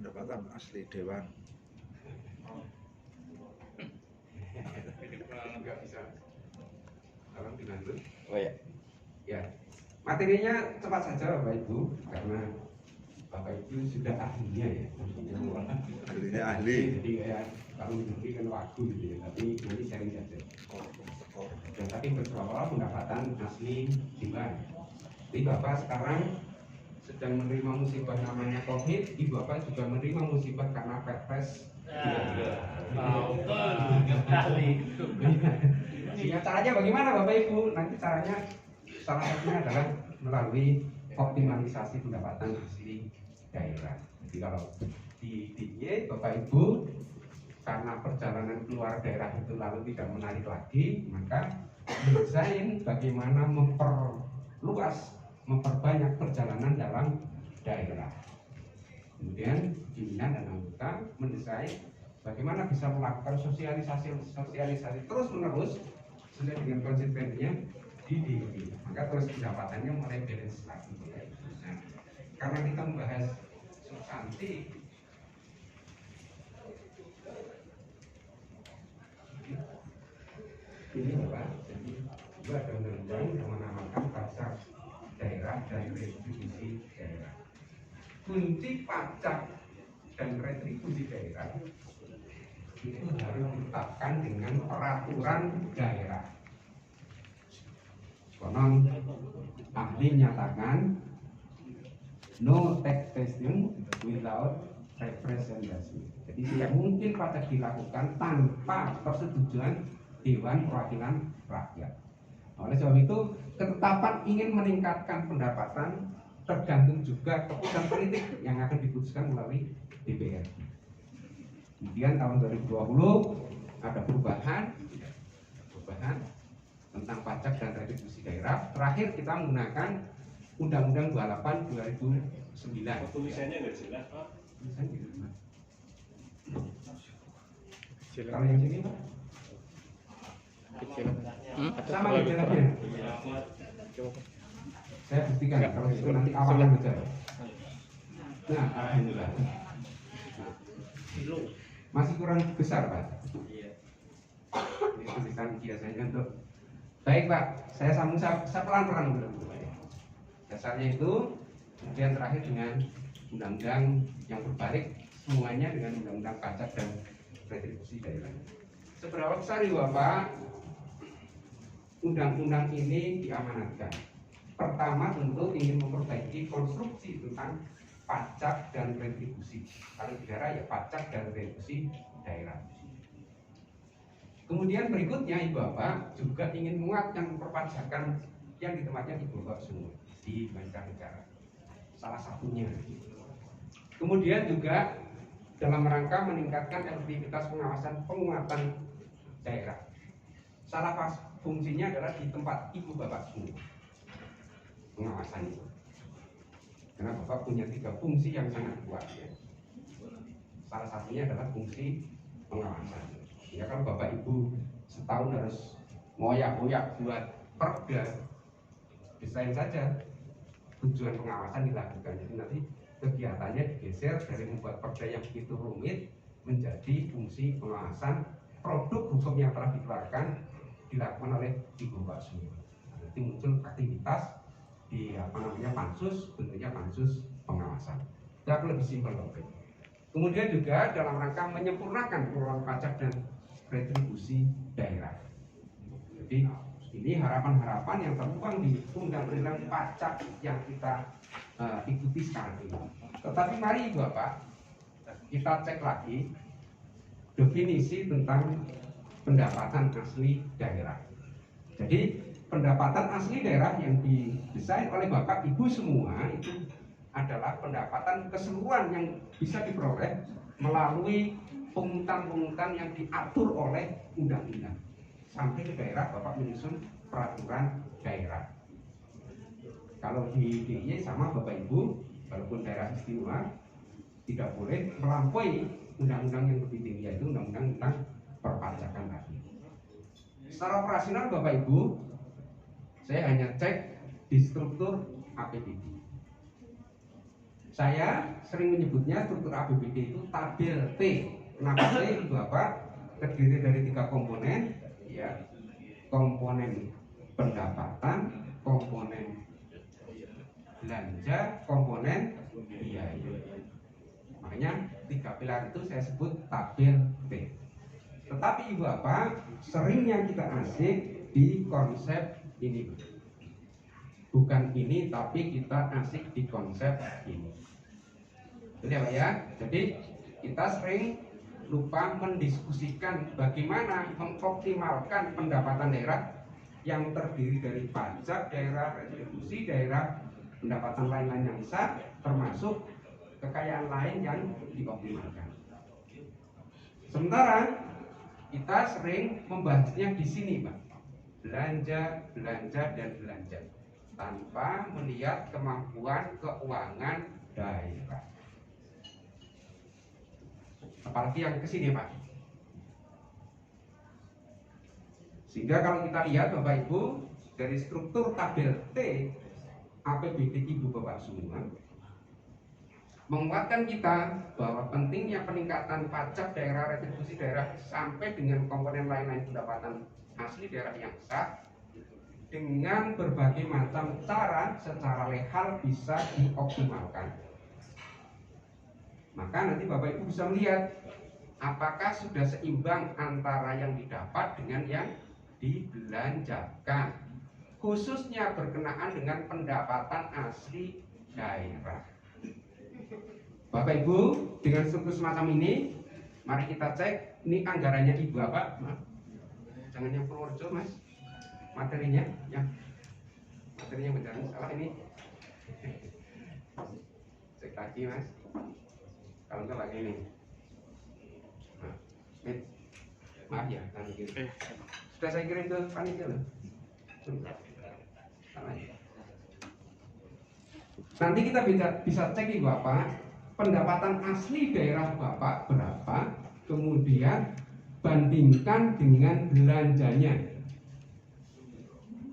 pendapatan asli dewan. Nggak bisa. Tolong dilanjut. Oh ya. Ya, materinya cepat saja Bapak Ibu, karena Bapak Ibu sudah ahlinya ya. Ahlinya ahli. Jadi kayak kalau nanti kan waktu gitu ya, tapi nanti sharing saja. Dan tadi beberapa pendapatan asli dewan. Jadi Bapak sekarang sedang menerima musibah namanya COVID, Ibu Bapak juga menerima musibah karena Perpres. Ya, caranya bagaimana Bapak Ibu? Nanti caranya salah satunya adalah melalui optimalisasi pendapatan asli daerah. Jadi kalau di DIY Bapak Ibu karena perjalanan keluar daerah itu lalu tidak menarik lagi, maka mendesain bagaimana memperbanyak perjalanan dalam daerah. Kemudian pimpinan dan anggota mendesain bagaimana bisa melakukan sosialisasi terus menerus sesuai dengan konsistensinya di diri. Maka terus pendapatannya mulai balance lagi. Nah, karena kita membahas substansi, ini Bapak, jadi itu ada undang-undang yang menamakan pajak daerah dan retribusi daerah. Kunci pajak dan retribusi daerah itu harus ditetapkan dengan peraturan daerah. Konon ahli menyatakan no taxation without representation. Jadi tidak mungkin pajak dilakukan tanpa persetujuan Dewan Perwakilan Rakyat. Oleh sebab itu, ketetapan ingin meningkatkan pendapatan tergantung juga keputusan politik yang akan diputuskan melalui DPR. Kemudian tahun 2020 ada perubahan tentang pajak dan retribusi daerah. Terakhir kita menggunakan Undang-Undang 28 2009. Tulisannya nggak jelas, Pak. Kalau yang sini Pak? Kecil. Sama kecilnya. Saya buktikan kalau itu nanti awalan saja. Nah, alhamdulillah. Masih kurang besar Pak. Ini tulisan biasanya untuk. Baik Pak, saya sambung pelan-pelan dulu. Dasarnya itu, kemudian terakhir dengan undang-undang yang berbalik semuanya dengan undang-undang pajak dan retribusi daerah. Seberapa besar ya Bapak undang-undang ini diamanatkan? Pertama tentu ingin memperbaiki konstruksi tentang pajak dan retribusi. Kalau di daerah ya pajak dan retribusi daerah. Kemudian berikutnya Ibu Bapak juga ingin menguatkan perpajakan yang di tempatnya Ibu Bapak semua di mancanegara. Salah satunya. Kemudian juga dalam rangka meningkatkan efektivitas pengawasan penguatan daerah. Salah fungsinya adalah di tempat Ibu Bapak semua. Pengawasan itu. Karena Bapak punya 3 fungsi yang sangat kuat ya. Salah satunya adalah fungsi pengawasan. Ya kan Bapak Ibu setahun harus ngoyak-ngoyak buat perda, desain saja tujuan pengawasan dilakukan. Jadi nanti kegiatannya digeser dari membuat perda yang begitu rumit menjadi fungsi pengawasan produk hukum yang telah dikeluarkan dilakukan oleh Ibu Bapak semua. Nanti muncul aktivitas di pansus, bentuknya pansus pengawasan. Itu akan lebih simpel Bapak. Kemudian juga dalam rangka menyempurnakan pengelolaan pajak dan retribusi daerah. Jadi ini harapan-harapan yang tertuang di undang-undang pajak yang kita ikuti sekarang ini. Tetapi mari Bapak kita cek lagi definisi tentang pendapatan asli daerah. Jadi pendapatan asli daerah yang didesain oleh Bapak Ibu semua itu adalah pendapatan keseluruhan yang bisa diperoleh melalui pungutan-pungutan yang diatur oleh undang-undang. Sampai ke daerah Bapak menyusun peraturan daerah. Kalau di DIY sama Bapak Ibu, walaupun daerah istimewa tidak boleh melampaui undang-undang yang lebih tinggi, yaitu undang-undang tentang perpajakan tadi. Secara operasional Bapak Ibu, saya hanya cek di struktur APBD. Saya sering menyebutnya struktur APBD itu tabel T. Kenapa T? Ibu Bapak, terdiri dari 3 komponen, ya. Komponen pendapatan, komponen belanja, komponen biaya. Makanya 3 pilar itu saya sebut tabel T. Tetapi Ibu Bapak, seringnya kita asik di konsep ini. Bukan ini, tapi kita asik di konsep ini. Jadi apa ya? Jadi kita sering lupa mendiskusikan bagaimana mengoptimalkan pendapatan daerah yang terdiri dari pajak daerah, retribusi daerah, pendapatan lain-lain yang besar, termasuk kekayaan lain yang dioptimalkan. Sementara kita sering membahasnya di sini, Pak. Belanja, belanja, dan belanja tanpa melihat kemampuan keuangan daerah. Apalagi yang kesini, Pak. Sehingga kalau kita lihat Bapak Ibu dari struktur tabel T APBD Ibu Bapak semua menguatkan kita bahwa pentingnya peningkatan pajak daerah, retribusi daerah sampai dengan komponen lain-lain pendapatan asli daerah yang sah dengan berbagai macam cara secara legal bisa dioptimalkan. Maka nanti Bapak Ibu bisa melihat apakah sudah seimbang antara yang didapat dengan yang dibelanjakan, khususnya berkenaan dengan pendapatan asli daerah. Bapak Ibu, dengan struktur semacam ini, mari kita cek ini anggarannya Ibu Bapak. Jangan yang Purworejo, Mas. Materinya, ya. Materinya benar salah ini. Cek lagi, Mas. Kalau enggak lagi ini. Nah, maaf ya, nanti kirim. Sudah saya kirim ke panitia loh. Nanti kita bisa cek nih Bapak, pendapatan asli daerah Bapak berapa, kemudian bandingkan dengan belanjanya.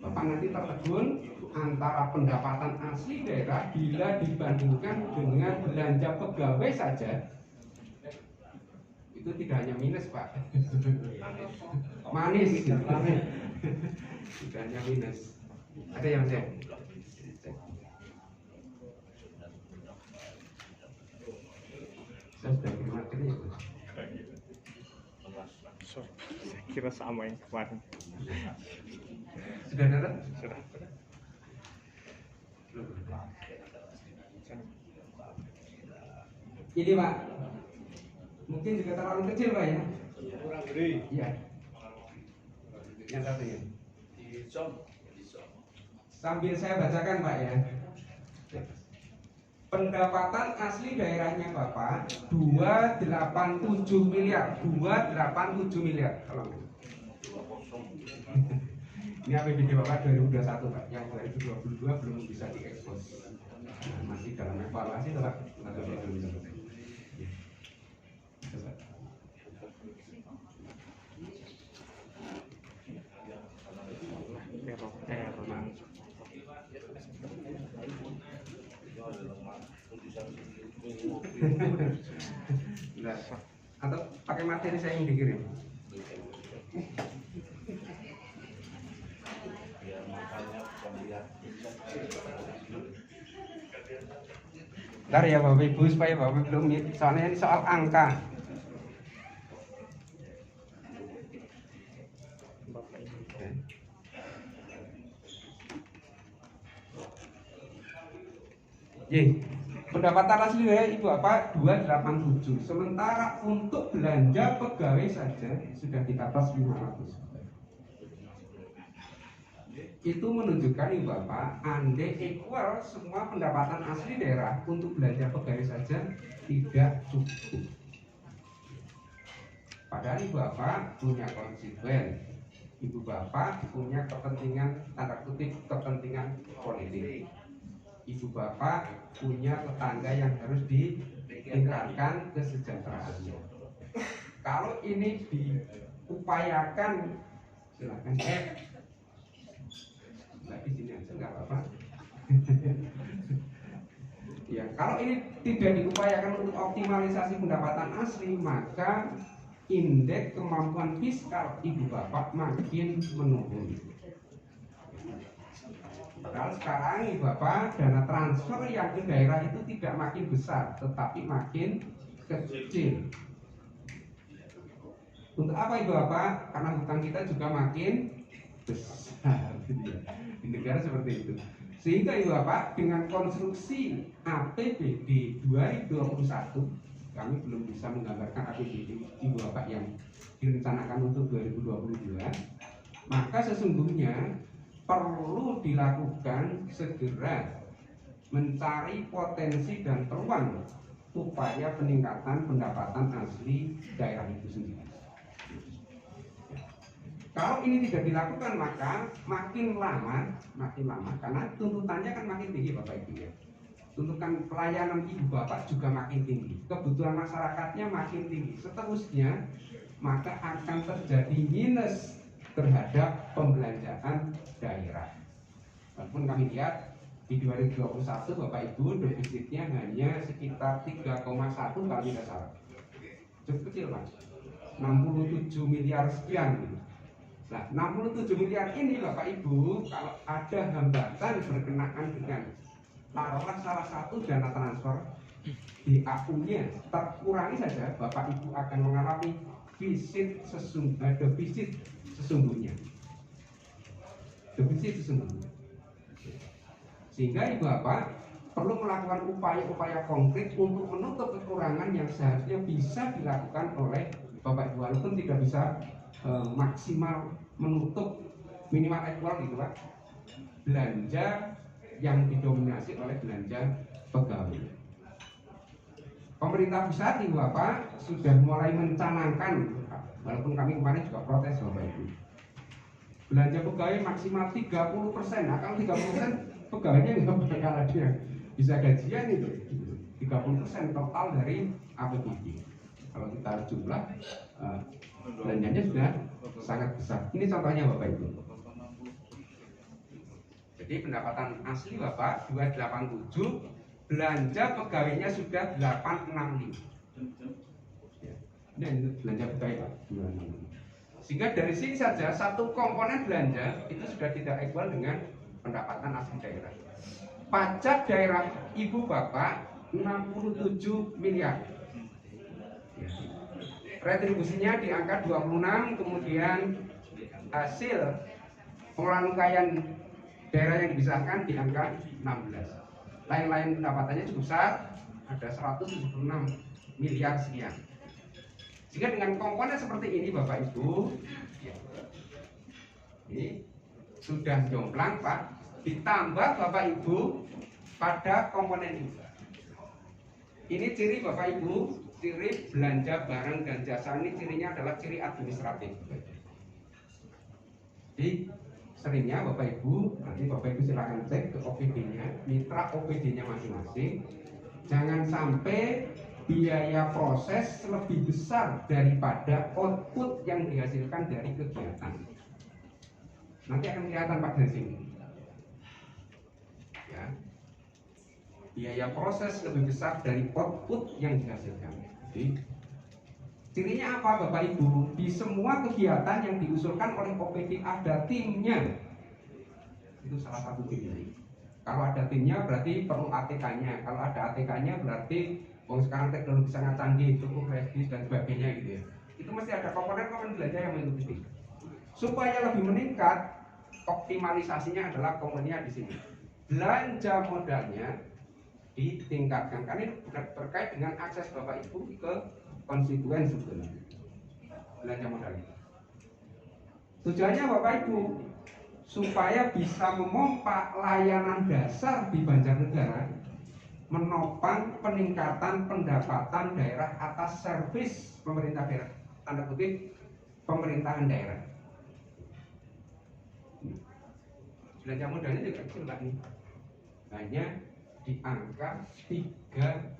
Bapak nanti tertegun antara pendapatan asli daerah bila dibandingkan dengan belanja pegawai saja, itu tidak hanya minus, Pak. Manis. Tidak hanya minus. Ada yang cek? Saya sudah kirim materi ya, Mas? Saya kira sama yang kemarin. Sudah dapat? Sudah. Ini Pak, mungkin juga terlalu kecil Pak ya? Kurang gede. Iya. Yang satu ya. Di zoom. Sambil saya bacakan Pak ya. Pendapatan asli daerahnya Bapak 287 miliar. 287 miliar. Kalau ini APBD Bapak 2021 Pak. Yang 2022 belum bisa diekspos. Nah, masih dalam evaluasi Pak. Nah, atau pakai materi saya yang dikirim. Bentar ya Bapak Ibu supaya Bapak belum, soalnya ini soal angka. Pendapatan asli daerah Ibu Bapak 287. Sementara untuk belanja pegawai saja sudah di atas 500. Itu menunjukkan Ibu Bapak, andai equal semua pendapatan asli daerah untuk belanja pegawai saja tidak cukup. Padahal Ibu Bapak punya konstituen, Ibu Bapak punya kepentingan, tanda kutip kepentingan politik. Ibu Bapak punya tetangga yang harus ditingkatkan kesejahteraannya. Kalau ini diupayakan, silakan. Di sini aja nggak apa-apa. Ya, kalau ini tidak diupayakan untuk optimalisasi pendapatan asli, maka indeks kemampuan fiskal ibu bapak makin menurun. Padahal sekarang ibu bapak dana transfer yang ke daerah itu tidak makin besar, tetapi makin kecil. Untuk apa ibu bapak? Karena hutang kita juga makin besar, gitu ya. Di negara seperti itu. Sehingga ibu bapak dengan konstruksi APBD 2021, kami belum bisa menggambarkan APBD ibu bapak yang direncanakan untuk 2022, maka sesungguhnya perlu dilakukan segera mencari potensi dan peluang upaya peningkatan pendapatan asli daerah itu sendiri. Kalau ini tidak dilakukan maka makin lama karena tuntutannya kan makin tinggi Bapak Ibu ya. Tuntutan pelayanan ibu bapak juga makin tinggi, kebutuhan masyarakatnya makin tinggi. Seterusnya maka akan terjadi minus terhadap pembelanjaan daerah. Walaupun kami lihat di 2021 Bapak Ibu defisitnya hanya sekitar 3,1 kalau tidak salah. Cukup kecil Pak. 67 miliar sekian gitu. Nah, 67 miliar ini Bapak Ibu kalau ada hambatan berkenaan dengan taruhlah salah satu dana transfer di AU-nya terkurangi saja, Bapak Ibu akan mengalami defisit sesungguhnya. Sehingga ibu bapak perlu melakukan upaya-upaya konkret untuk menutup kekurangan yang seharusnya bisa dilakukan oleh Bapak Ibu, walaupun tidak bisa maksimal menutup minimal equal gitu Pak, belanja yang didominasi oleh belanja pegawai. Pemerintah pusat ibu bapak sudah mulai mencanangkan, walaupun kami kemarin juga protes Bapak Ibu, belanja pegawai maksimal 30%. Nah kalau 30% pegawainya nggak bakal ada yang bisa gajian itu. 30% total dari APBD. Kalau kita jumlah belanjanya sudah sangat besar. Ini contohnya Bapak Ibu. Jadi pendapatan asli Bapak 287, belanja pegawainya sudah 865. Ya. Ini belanja pegawai Pak 265. Sehingga dari sini saja satu komponen belanja itu sudah tidak equal dengan pendapatan asli daerah. Pajak daerah ibu bapak 67 miliar. Ya. Retribusinya di angka 26, kemudian hasil pengolahan kekayaan daerah yang dibisahkan di angka 16. Lain-lain pendapatannya cukup besar, ada 176 miliar sekian. Jika dengan komponen seperti ini Bapak Ibu, ya, ini sudah jomplang Pak, ditambah Bapak Ibu pada komponen ini. Ini ciri Bapak Ibu, ciri belanja barang dan jasa ini cirinya adalah ciri administratif. Jadi seringnya Bapak Ibu, nanti Bapak Ibu silakan cek ke OPD-nya, mitra OPD-nya masing-masing. Jangan sampai biaya proses lebih besar daripada output yang dihasilkan dari kegiatan. Nanti akan kelihatan Pak dari sini. Ya. Biaya proses lebih besar dari output yang dihasilkan. Jadi, cirinya apa Bapak Ibu? Di semua kegiatan yang diusulkan oleh OPD ada timnya. Itu salah satu timnya. Kalau ada timnya berarti perlu ATK-nya. Kalau ada ATK-nya berarti sekarang teknologi sangat canggih, cukup flash disk dan sebagainya gitu ya. Itu mesti ada komponen-komponen belanja yang mengikuti. Supaya lebih meningkat, optimalisasinya adalah komponennya di sini. Belanja modalnya ditingkatkan. Karena ini terkait dengan akses Bapak Ibu ke konstituen sebetulnya. Belanja modal itu. Tujuannya Bapak Ibu supaya bisa memompa layanan dasar di Banjarnegara, menopang peningkatan pendapatan daerah atas servis pemerintah daerah, tanda kutip pemerintahan daerah. Belanja modalnya juga kecil Pak nih, hanya di angka 375,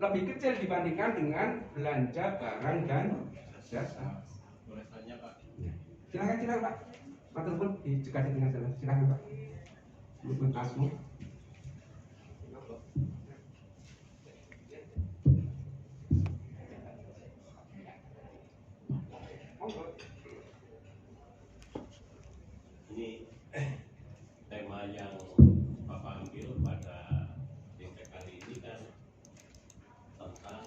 lebih kecil dibandingkan dengan belanja barang dan jasa. Boleh tanya Pak? Ya. Silakan Pak. Matur nuwun dicekati dengan jalan. Silakan Pak. Nuwun asmu. Monggo. Ini tema yang Bapak ambil pada tingkat kali ini kan tentang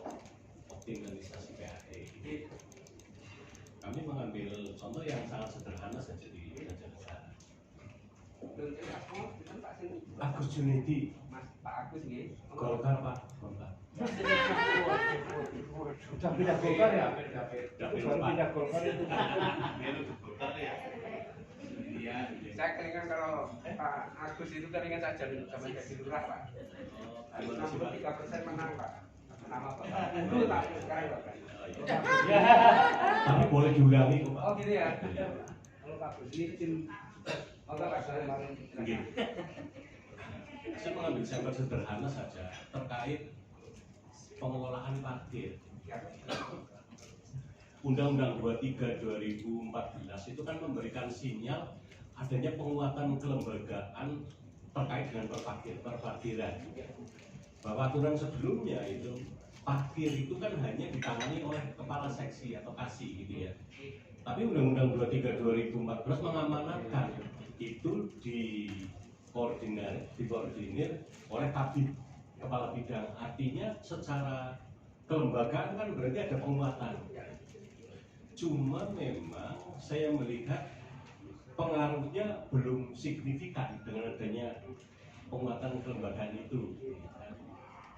optimalisasi PAD. Kami mengambil contoh yang sangat sederhana saja di Raja Negara. Agus Junedi, Mas Pak Agus nggih. Golkar Pak, Golkar. Sudah pindah Golkar ya? Sudah Pindah Golkar itu. Golkar ya. Iya. Saya keringan kalau Pak Agus itu keringan saja dulu zaman jadi lurah Pak. 63% menang Pak. Nama Pak. Dulu tak sekarang Pak. Tapi boleh diulangi kok Pak. Oh gitu ya. Kalau Pak Agus ini tim Pak saya kemarin. Begini. Saya mengambil sampel sederhana saja terkait pengelolaan parkir. Undang-Undang 23 2014 itu kan memberikan sinyal adanya penguatan kelembagaan terkait dengan perparkiran. Bahwa aturan sebelumnya itu parkir itu kan hanya ditangani oleh kepala seksi atau kasih gitu ya. Tapi Undang-Undang 23 2014 mengamanatkan itu dikoordinir oleh Kabid Kepala Bidang. Artinya secara kelembagaan kan berarti ada penguatan. Cuma memang saya melihat pengaruhnya belum signifikan dengan adanya penguatan kelembagaan itu.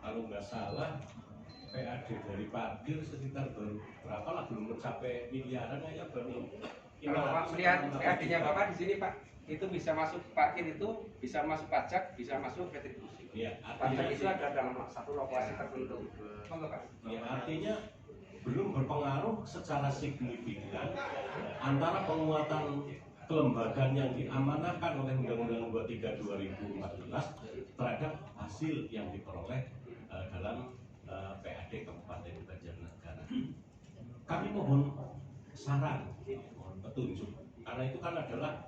Kalau nggak salah PAD dari parkir sekitar berapa lah, belum mencapai miliaran aja baru. Kalau Pak melihat PAD-nya Bapak di sini Pak, itu bisa masuk parkir itu, bisa masuk pajak, bisa masuk retribusi. Ya, Pajak itu ada dalam satu lokasi tertentu. Monggo Pak. ya, artinya belum berpengaruh secara signifikan antara penguatan kelembagaan yang diamanahkan oleh Undang-Undang 23 2014 terhadap hasil yang diperoleh dalam PAD Kabupaten Banjarnegara. Kami mohon saran, mohon petunjuk, karena itu kan adalah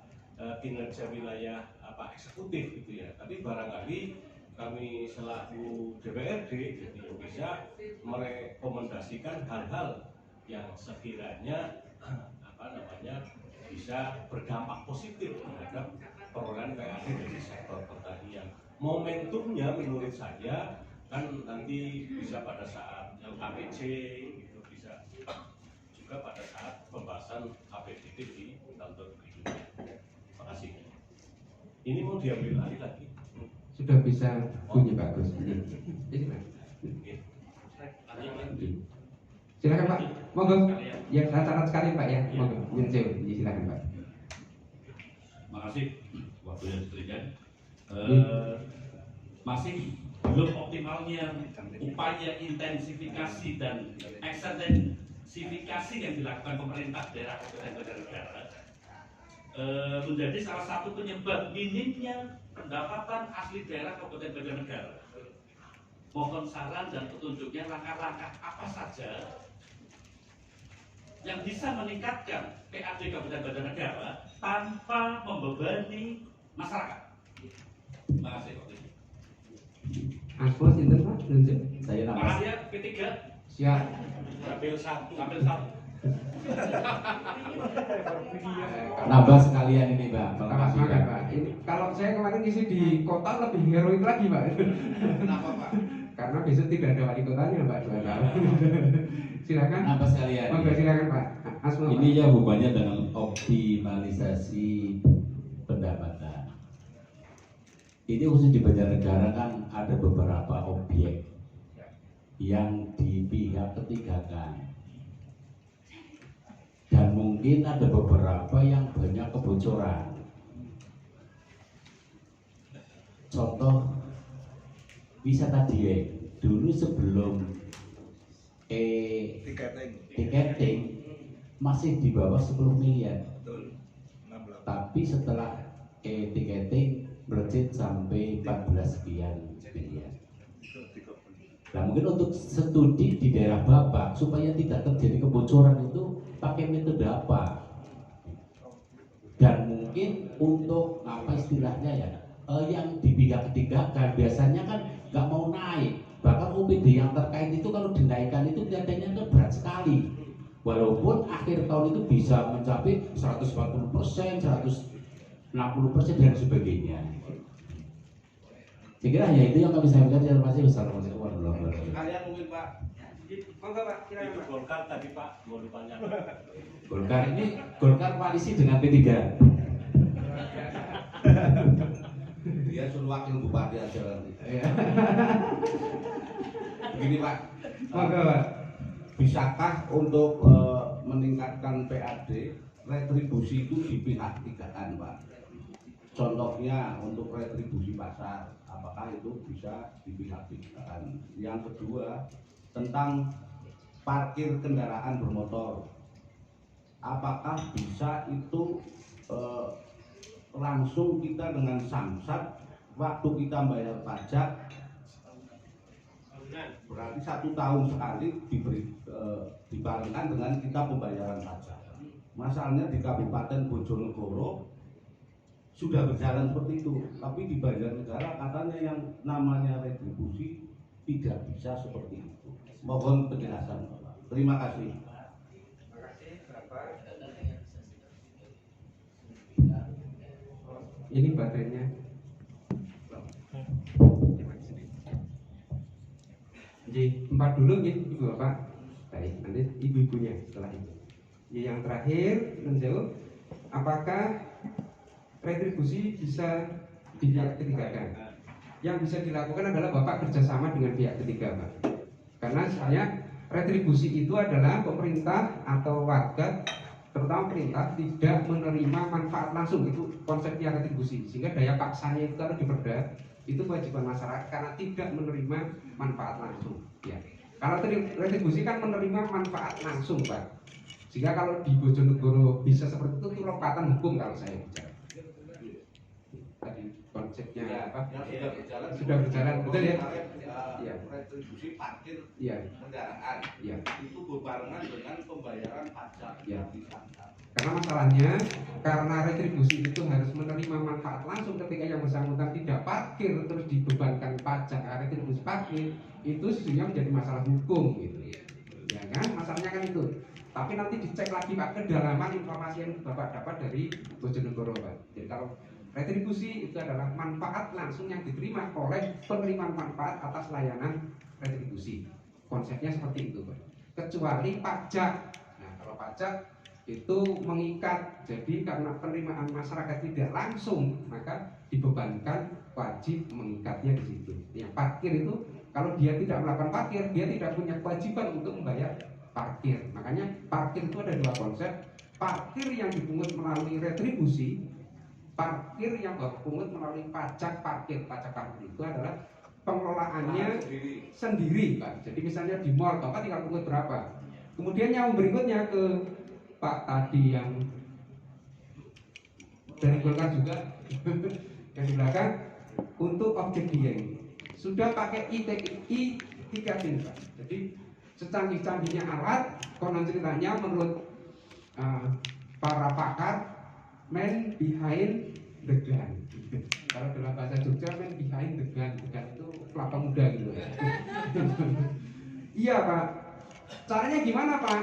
kinerja wilayah eksekutif gitu ya. Tapi barangkali kami selaku DPRD bisa merekomendasikan hal-hal yang sekiranya bisa berdampak positif terhadap perolehan PAD dari sektor pertanian. Momentumnya menurut saya kan nanti bisa pada saat LKPJ gitu, bisa juga pada saat pembahasan APBD di tahun berikutnya. Terima kasih. Ini mau diambil alih lagi. Sudah bisa bunyi bagus. Ini Pak. Silakan Pak. Monggo. Ya, catat sekali Pak ya. Monggo. Silakan Pak. Terima kasih waktunya diberikan. Masih belum optimalnya upaya intensifikasi dan ekstensifikasi yang dilakukan pemerintah daerah kabupaten negara menjadi salah satu penyebab minimnya pendapatan asli daerah kabupaten Banjarnegara. Mohon saran dan petunjuknya langkah-langkah apa saja yang bisa meningkatkan PAD Kabupaten Banjarnegara tanpa membebani masyarakat. Terima kasih. Aspol sinten Pak? Nunjuk. Saya Terima nambah, kasih ya, P3. Siap. Ambil satu. Ambil satu. nambah sekalian ini Pak. Makasih Pak. Ini kalau saya kemarin ngisi di kota lebih heroik lagi Pak. Kenapa Pak? Karena besok tidak ada wali kotanya Pak. Silakan. Nambah sekalian. Monggo silakan Pak. Asma. Ini ya hubungannya dengan optimalisasi pendapatan. Ini khusus di Banjarnegara kan ada beberapa objek yang di pihak ketigakan. Dan mungkin ada beberapa yang banyak kebocoran. Contoh wisata Dieng dulu sebelum tiketing masih di bawah 10 miliar. Betul. 68. Tapi setelah tiketing melejit sampai 14 sekian miliar. Nah mungkin untuk studi di daerah Bapak supaya tidak terjadi kebocoran itu pakai metode apa? Dan mungkin untuk apa istilahnya ya, yang di pihak ketiga kan biasanya kan nggak mau naik. Bahkan OPD yang terkait itu kalau dinaikkan itu kelihatannya itu berat sekali. Walaupun akhir tahun itu bisa mencapai 140%, 160% dan sebagainya. Saya kira hanya itu yang kami sampaikan. Terima kasih. Wassalamualaikum warahmatullahi wabarakatuh. Kalian mungkin Pak, Monggo Pak, silakan itu Pak. Golkar tadi Pak, mau ditanya. Golkar koalisi dengan P3. Dia suruh wakil bupati aja nanti. Begini Pak, Monggo Pak. bisakah untuk meningkatkan PAD retribusi itu di pihak tigaan Pak? Contohnya untuk retribusi pasar, apakah itu bisa di pihak tigaan? Yang kedua tentang parkir kendaraan bermotor, apakah bisa itu langsung kita dengan samsat waktu kita bayar pajak, berarti 1 tahun sekali dibarengkan dengan kita pembayaran pajak. Masalahnya di Kabupaten Bojonegoro sudah berjalan seperti itu, tapi di Banjarnegara katanya yang namanya retribusi tidak bisa seperti itu. Mohon penjelasan Bapak. Terima kasih. Terima kasih Bapak. Ini baterainya. Jadi 4 dulu ya Ibu Bapak. Baik, nanti ibu-ibunya setelah itu. Yang terakhir menjawab apakah retribusi bisa di pihak ketiga kan? Yang bisa dilakukan adalah Bapak kerjasama dengan pihak ketiga Pak. Karena sebenarnya retribusi itu adalah pemerintah atau warga, terutama pemerintah tidak menerima manfaat langsung, itu konsepnya retribusi. Sehingga daya paksanya itu harus diperdah, itu kewajiban masyarakat karena tidak menerima manfaat langsung. Ya. Kalau retribusi kan menerima manfaat langsung Pak. Sehingga kalau di Bojonegoro bisa seperti itu lompatan hukum kalau saya bicara. Tadi konsepnya apa? Sudah berjalan, betul ya? Iya. Retribusi parkir Iya. kendaraan Iya. itu berbarengan dengan pembayaran pajak Iya. di sana. Karena masalahnya, karena retribusi itu harus menerima manfaat langsung ketika yang bersangkutan tidak parkir terus dibebankan pajak retribusi parkir, itu sesungguhnya menjadi masalah hukum gitu ya kan, masalahnya kan itu. Tapi nanti dicek lagi Pak kedalaman informasi yang Bapak dapat dari Bojonegoro Pak. Jadi kalau retribusi itu adalah manfaat langsung yang diterima oleh penerima manfaat atas layanan retribusi. Konsepnya seperti itu Pak. Kecuali pajak. Nah kalau pajak itu mengikat, jadi karena penerimaan masyarakat tidak langsung maka dibebankan wajib mengikatnya di situ. Yang parkir itu kalau dia tidak melakukan parkir, dia tidak punya kewajiban untuk membayar parkir. Makanya parkir itu ada 2 konsep: parkir yang dipungut melalui retribusi, parkir yang dipungut melalui pajak parkir. Pajak parkir itu adalah pengelolaannya sendiri Pak. Jadi misalnya di mall Bapak tinggal pungut berapa. Kemudian yang berikutnya ke Pak tadi yang dari Golkar juga yang di belakang, untuk objek dieng sudah pakai I3T Pak. Jadi secanggih-canggihnya alat, konon ceritanya menurut para pakar, man behind the gun. Kalau dalam bahasa Jogja, man behind the gun, itu kelapa muda gitu. Iya Pak. Caranya gimana Pak?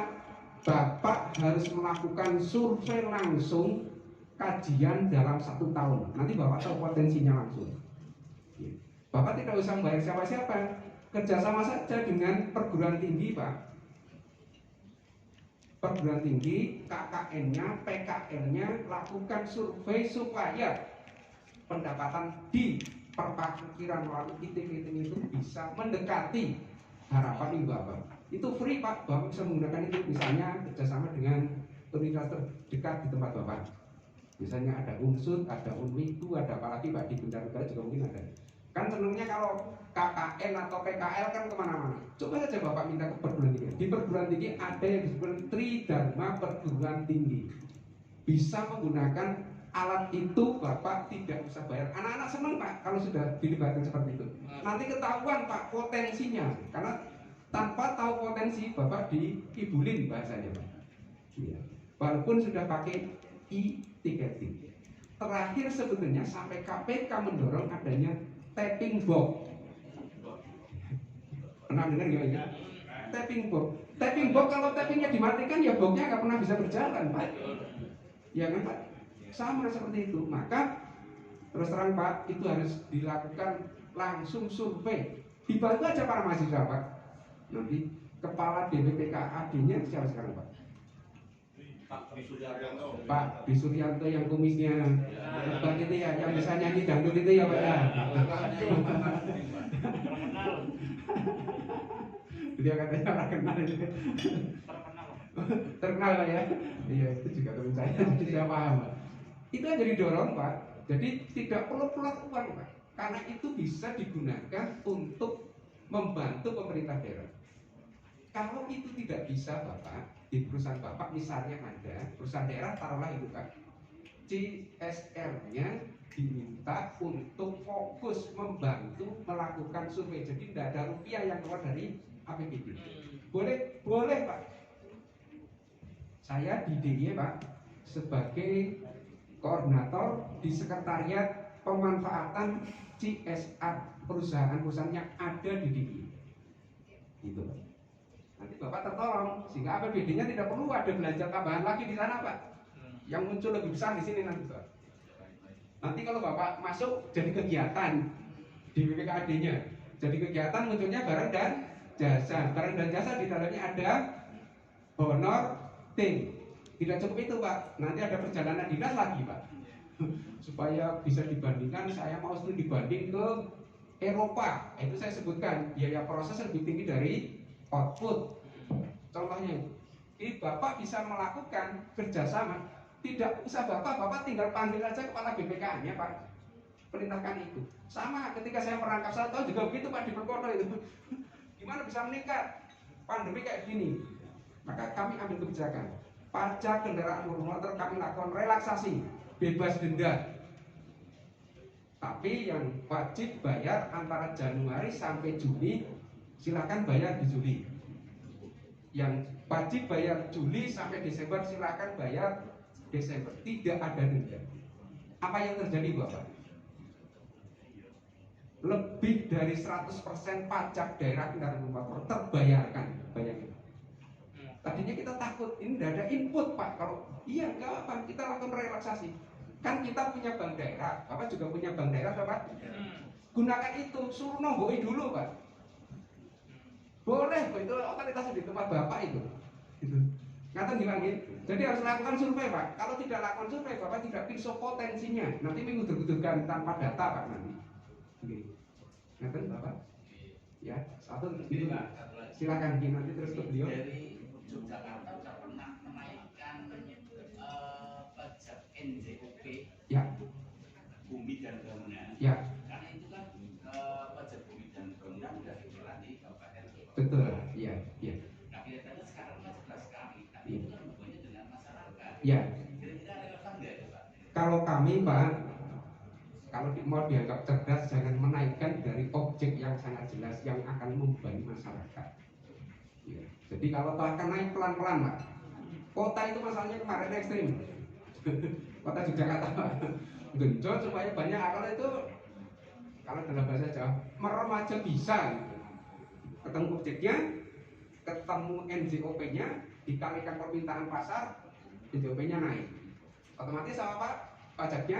Bapak harus melakukan survei langsung, kajian dalam 1 tahun. Nanti Bapak tahu potensinya langsung. Bapak tidak usah membayar siapa-siapa, kerjasama saja dengan perguruan tinggi Pak. Perguruan tinggi, KKN-nya, PKN-nya lakukan survei supaya pendapatan di perparkiran melalui ITK itu bisa mendekati harapan Ibu Bapak. Itu free Pak, Bapak bisa menggunakan itu misalnya kerjasama dengan universitas terdekat di tempat Bapak. Misalnya ada UNSUD, ada UNWITU, ada apalagi Pak di Banjarnegara juga mungkin ada. Kan senangnya kalau KKN atau PKL kan kemana-mana. Coba saja Bapak minta ke perguruan tinggi. Di perguruan tinggi ada yang disebut Tridharma Perguruan Tinggi. Bisa menggunakan alat itu, Bapak tidak usah bayar. Anak-anak senang Pak kalau sudah dilibatkan seperti itu. Nanti ketahuan Pak potensinya. Karena tanpa tahu potensi Bapak diibulin bahasanya Pak. Ya. Walaupun sudah pakai e-ticketing. Terakhir sebetulnya sampai KPK mendorong adanya tapping box. Pernah dengar nggak ini? Tapping box kalau tappingnya dimatikan ya boxnya nggak pernah bisa berjalan, Pak. Ya kan, Pak? Sama seperti itu. Maka terus terang, Pak, itu harus dilakukan langsung survei. Dibantu aja para mahasiswa, Pak. Nanti kepala DPPKAD-nya siapa sekarang, Pak? Pak Bisuryanto yang kumisnya lebat itu ya, yang bisa nyanyi dangdut itu ya, Pak ya. Dia katanya orang kenal itu. Terkenal Pak ya. Iya, itu juga teman saya, jadi saya paham, Pak. Itu aja didorong, Pak. Jadi tidak perlu plot uang, Pak. Karena itu bisa digunakan untuk membantu pemerintah daerah. Kalau itu tidak bisa, Bapak, di perusahaan Bapak misalnya ada perusahaan daerah, taruhlah itu Pak, CSR-nya diminta untuk fokus membantu melakukan survei. Jadi tidak ada rupiah yang keluar dari APBD. Boleh Pak. Saya di DIY Pak sebagai koordinator di sekretariat pemanfaatan CSR perusahaan-perusahaan yang ada di DIY. Gitu Pak. Nanti Bapak tertolong sehingga APBD-nya tidak perlu ada belanja tambahan lagi di sana, Pak. Yang muncul lebih besar di sini nanti, Pak. Nanti kalau Bapak masuk jadi kegiatan di BPKAD-nya, jadi kegiatan munculnya barang dan jasa. Barang dan jasa di dalamnya ada honor tim. Tidak cukup itu, Pak. Nanti ada perjalanan dinas lagi, Pak. Supaya bisa dibandingkan, saya mau studi dibanding ke Eropa. Itu saya sebutkan biaya proses lebih tinggi dari output. Contohnya, jadi Bapak bisa melakukan kerjasama. Tidak usah Bapak tinggal panggil aja kepala BPK-nya, Pak. Perintahkan itu. Sama ketika saya merangkap, saya tahu juga begitu Pak di Perkono itu. Gimana bisa meningkat pandemi kayak gini? Maka kami ambil kebijakan. Pajak kendaraan bermotor kami lakukan relaksasi, bebas denda. Tapi yang wajib bayar antara Januari sampai Juni, silakan bayar di Juli. Yang wajib bayar Juli sampai Desember, silakan bayar Desember. Tidak ada denda. Apa yang terjadi, Bapak? Lebih dari 100% pajak daerah kendaraan bermotor terbayarkan. Bayangin. Tadinya kita takut, ini tidak ada input, Pak. Kalau iya, nggak apa, kita lakukan relaksasi. Kan kita punya bank daerah, Bapak juga punya bank daerah, Bapak. Gunakan itu, suruh nomboi dulu, Pak. Boleh, itu otoritas di tempat Bapak itu. Gitu. Ngatain gimana? Jadi harus lakukan survei, Pak. Kalau tidak lakukan survei, Bapak tidak bisa potensinya. Nanti mengudur-udurkan tanpa data, Pak, nanti. Oke. Ngatain Bapak? Ya, satu ini, silakan nanti terus ke beliau. Dari Yogyakarta sudah pernah menaikkan pajak NJOP, Ya. bumi dan bangunan. Ya. Karena itu kan pajak bumi dan bangunan sudah dikelola di kabupaten. Betul, iya, iya. Nah, kelihatannya sekarang masih jelas sekali, tapi Iya. itu kan hubungannya dengan masyarakat. Ya. Kira-kira relevan nggak itu, Pak? Kalau kami, Pak, kalau mau dianggap cerdas, jangan menaikkan dari objek yang sangat jelas yang akan membebani masyarakat. Ya. Jadi kalau akan naik pelan-pelan, Pak. Kota itu masalahnya kemarin ekstrim. Kota Yogyakarta, Pak. Genjot supaya banyak. Kalau itu, kalau dalam bahasa Jawa, merem aja bisa. Gitu. Ketemu objeknya, ketemu NJOP-nya, dikalikan permintaan pasar, NJOP-nya naik. Otomatis apa, Pak? Pajaknya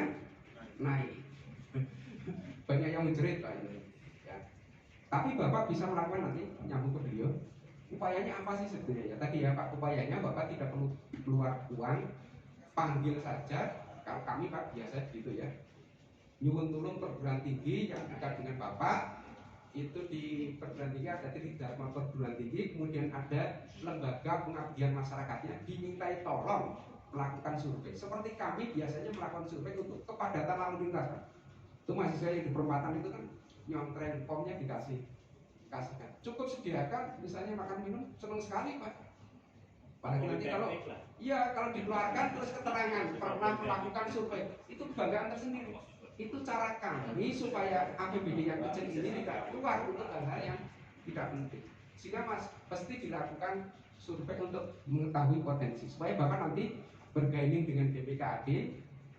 naik. Banyak yang menjerit, Pak. Ya. Tapi Bapak bisa melakukan nanti nyambung ke beliau. Upayanya apa sih sebenarnya? Ya, tadi ya Pak, upayanya Bapak tidak perlu keluar uang, panggil saja. Kalau kami Pak biasa gitu ya. Nyuwun tulung perguruan tinggi yang dekat dengan Bapak. Itu di perguruan tinggi ada Tridharma perguruan tinggi, kemudian ada lembaga pengabdian masyarakatnya dimintai tolong melakukan survei. Seperti kami biasanya melakukan survei untuk kepadatan lalu lintas, Pak. Itu mahasiswa yang di perempatan itu kan nyontreng formnya dikasihkan. Cukup sediakan, misalnya makan minum, senang sekali, Pak. Apalagi nanti kalau kalau dikeluarkan terus keterangan pernah melakukan survei, itu kebanggaan tersendiri. Itu cara kami supaya APBD yang kecil ini tidak keluar untuk hal-hal yang tidak penting. Sehingga pasti dilakukan survei untuk mengetahui potensi supaya Bapak nanti bergaining dengan BPKAD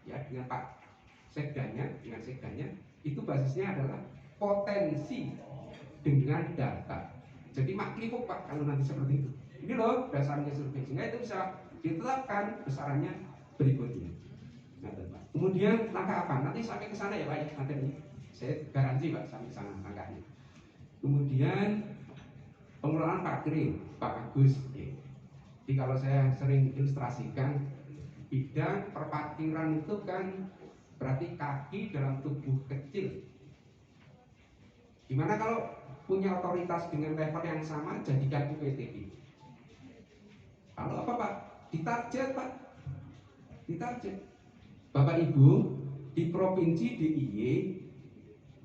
ya, dengan Pak Sekdanya, dengan Sekdanya itu basisnya adalah potensi dengan data. Jadi maklifuk Pak kalau nanti seperti itu. Ini loh dasarnya survei, sehingga itu bisa ditetapkan besarannya berikutnya. Nah, Pak. Kemudian langkah apa? Nanti sampai ke sana ya Pak ya, nanti ini saya garansi Pak sampai ke sana langkahnya. Kemudian pengelolaan parkir Pak Agus. Jadi kalau saya sering ilustrasikan, bidang perparkiran itu kan berarti kaki dalam tubuh kecil. Gimana kalau punya otoritas dengan level yang sama, jadikan UPTD. Kalau apa Pak? Ditarget Pak. Ditarget. Bapak Ibu di provinsi DIY,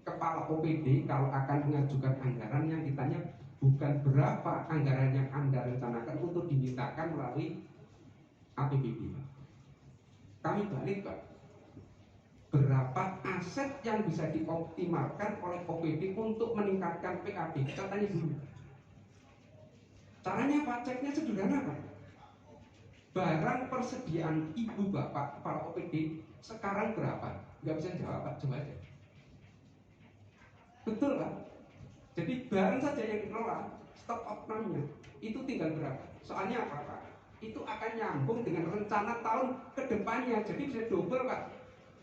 kepala OPD kalau akan mengajukan anggaran yang ditanya bukan berapa anggaran yang Anda rencanakan untuk dimintakan melalui APBD. Kami balik Pak, berapa aset yang bisa dioptimalkan oleh OPD untuk meningkatkan PAB? Kita tanya dulu. Caranya apa? Ceknya sederhana Pak. Barang persediaan ibu bapak para OPD sekarang berapa? Nggak bisa jawab Pak, coba aja. Betul Pak. Jadi barang saja yang dikelola, stok output-nya itu tinggal berapa? Soalnya apa Pak? Itu akan nyambung dengan rencana tahun ke depannya. Jadi bisa double Pak.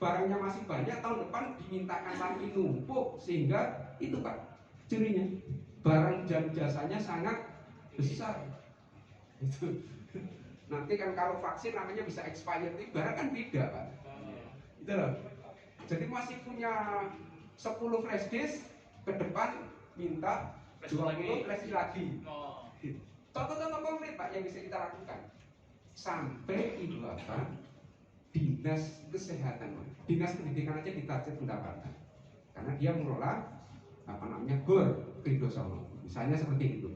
Barangnya masih banyak, tahun depan dimintakan lagi numpuk, sehingga itu Pak cirinya. Barang dan jasanya sangat besar. Itu. Nanti kan kalau vaksin namanya bisa expired, barang kan beda Pak. Itu loh. Jadi masih punya 10 flash disk, ke depan minta 20 flash disk lagi. Contoh-contoh konkret Pak yang bisa kita lakukan. Sampai itu apa? Dinas kesehatan, dinas pendidikan aja ditarget pendapatan, karena dia mengelola apa namanya GOR Kridosono, misalnya seperti itu.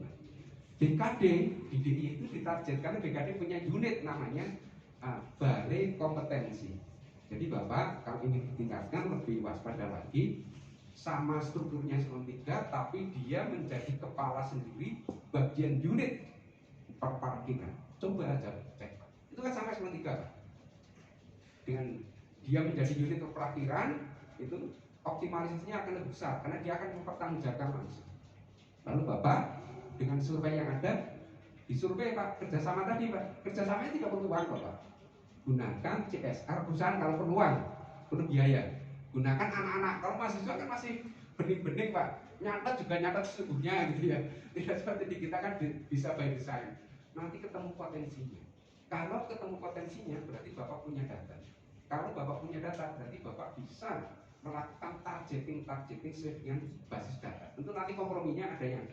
BKD di DI itu ditarget karena BKD punya unit namanya Balai Kompetensi. Jadi Bapak kalau ini ditingkatkan lebih waspada lagi, sama strukturnya seperti 3, tapi dia menjadi kepala sendiri bagian unit perparkiran. Coba aja cek, itu kan sampai seperti 3 Pak. Dengan dia menjadi unit perparkiran, itu optimalisasinya akan lebih besar karena dia akan mempertanggungjawabkan langsung. Lalu Bapak dengan survei yang ada, disurvei Pak, kerjasama tadi Pak, kerjasamanya tidak perlu uang Pak. Gunakan CSR perusahaan kalau perlu uang, perlu biaya. Gunakan anak-anak, kalau mahasiswa kan masih bening-bening Pak, nyatet juga nyatet sesungguhnya gitu ya. Tidak seperti di kita kan bisa by design. Nanti ketemu potensinya. Kalau ketemu potensinya berarti Bapak punya data. Kalau Bapak punya data berarti Bapak bisa melakukan targeting sesuai dengan basis data. Tentu nanti komprominya ada yang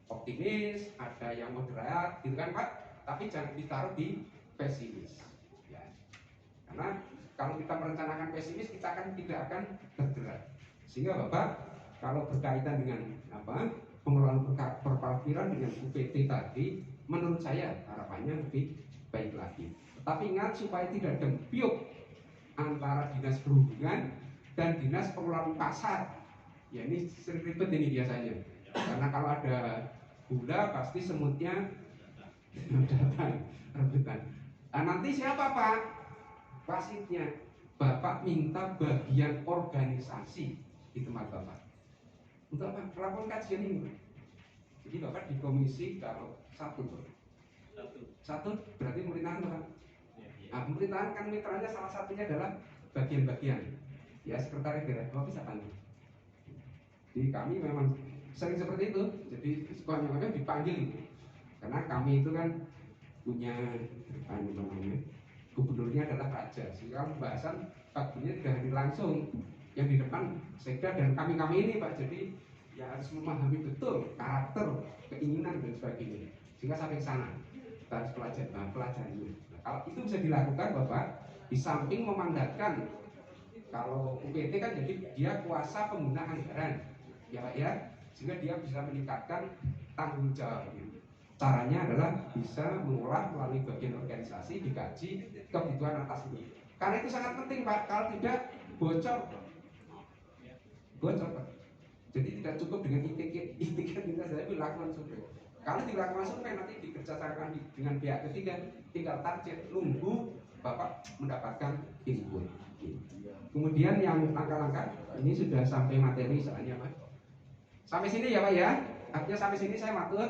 optimis, ada yang moderat, gitu kan Pak? Tapi jangan ditaruh di pesimis. Ya. Karena kalau kita merencanakan pesimis, kita tidak akan bergerak. Sehingga Bapak, kalau berkaitan dengan pengelolaan perparkiran dengan UPT tadi, menurut saya harapannya lebih baik lagi. Tapi ingat supaya tidak dempiuk antara dinas perhubungan dan dinas pengelolaan pasar. Ya ini sering ribet ini biasanya. Karena kalau ada gula pasti semutnya datang rebutan. Nah, nanti siapa Pak wasitnya? Bapak minta bagian organisasi di tempat Bapak. Untuk apa? Melakukan kajian ini. Jadi Bapak di komisi kalau satu berarti pemerintahan Bapak. Nah, pemerintahan kan mitranya salah satunya adalah bagian-bagian. Ya sekretaris daerah Bapak bisa panggil. Jadi kami memang sering seperti itu, jadi sekolahnya dipanggil itu. Karena kami itu kan punya gubernurnya adalah raja, sehingga pembahasan kabinet tidak hadir langsung, yang di depan sekda dan kami ini Pak. Jadi ya harus memahami betul karakter, keinginan dan sebagainya, sehingga sampai ke sana kita harus pelajarinya. Nah, kalau itu bisa dilakukan Bapak, di samping memandatkan kalau UPT kan jadi dia kuasa pengguna anggaran, ya Pak ya, sehingga dia bisa meningkatkan tanggung jawabnya. Caranya adalah bisa mengolah melalui bagian organisasi, dikaji kebutuhan atas ini. Karena itu sangat penting Pak, kalau tidak bocor Pak. Jadi tidak cukup dengan itikat kita saja dilakukan survei. Kalau dilakukan survei nanti dikerjakan dengan pihak ketiga, tinggal target, nunggu Bapak mendapatkan input. Kemudian yang langkah-langkah ini sudah sampai materi soalnya Pak. Sampai sini ya Pak ya. Artinya sampai sini saya matur,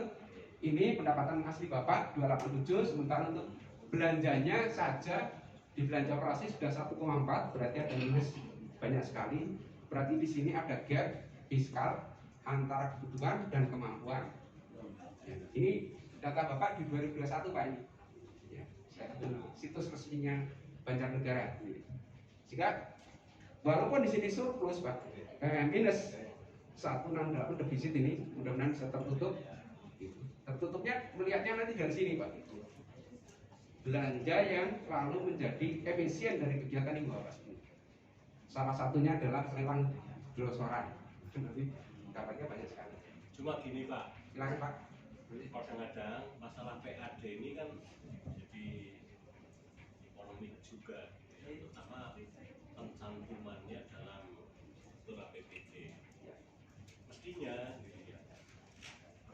ini pendapatan asli Bapak 287, sementara untuk belanjanya saja di belanja operasi sudah 1,4, berarti ada minus banyak sekali. Berarti di sini ada gap fiskal antara kebutuhan dan kemampuan. Ya, ini data Bapak di 2021 Pak ini. Ya, saya situs resminya Banjarnegara. Sehingga walaupun di sini surplus Pak, minus 168 defisit ini mudah-mudahan bisa tertutup. Tertutupnya melihatnya nanti dari sini Pak. Belanja yang selalu menjadi efisien dari kegiatan ini Bapak. Salah satunya adalah lelang glosoran. Nanti dapatnya banyak sekali. Cuma gini Pak, Silakan Pak. kadang-kadang masalah PAD ini kan jadi ekonomi juga, terutama pencantumannya dalam struktur APBD. Mestinya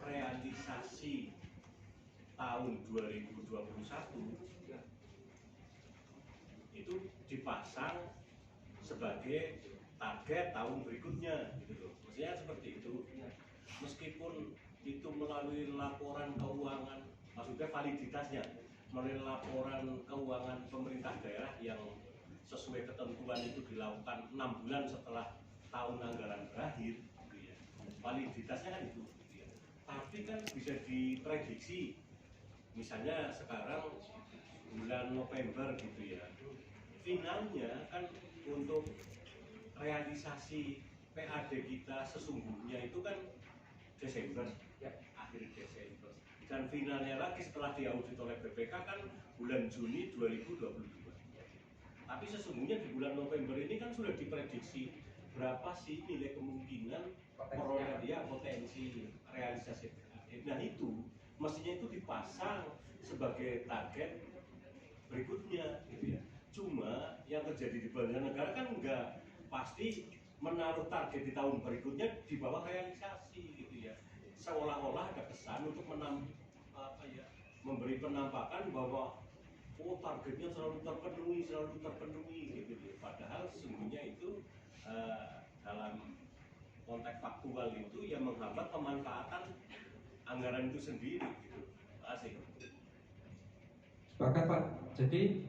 realisasi tahun 2021 itu dipasang sebagai target tahun berikutnya gitu loh. Mestinya seperti itu. Meskipun itu melalui laporan keuangan, maksudnya validitasnya melalui laporan keuangan pemerintah daerah yang sesuai ketentuan itu dilakukan 6 bulan setelah tahun anggaran berakhir, gitu ya. Validitasnya kan itu, gitu ya. Tapi kan bisa diprediksi, misalnya sekarang bulan November gitu ya, finalnya kan untuk realisasi PAD kita sesungguhnya itu kan Desember, akhir Desember, dan finalnya lagi setelah diaudit oleh BPK kan bulan Juni 2022. Tapi sesungguhnya di bulan November ini kan sudah diprediksi berapa sih nilai kemungkinan potensi realisasi PAD. Nah itu mestinya itu dipasang sebagai target berikutnya, gitu ya. Cuma yang terjadi di Banjarnegara kan enggak pasti menaruh target di tahun berikutnya di bawah realisasi, gitu ya. Seolah-olah ada kesan untuk memberi penampakan bahwa targetnya selalu terpenuhi, gitu ya. Padahal sesungguhnya itu dalam konteks faktual itu yang menghambat pemanfaatan anggaran itu sendiri, gitu. Terima kasih. Sepakat Pak. Jadi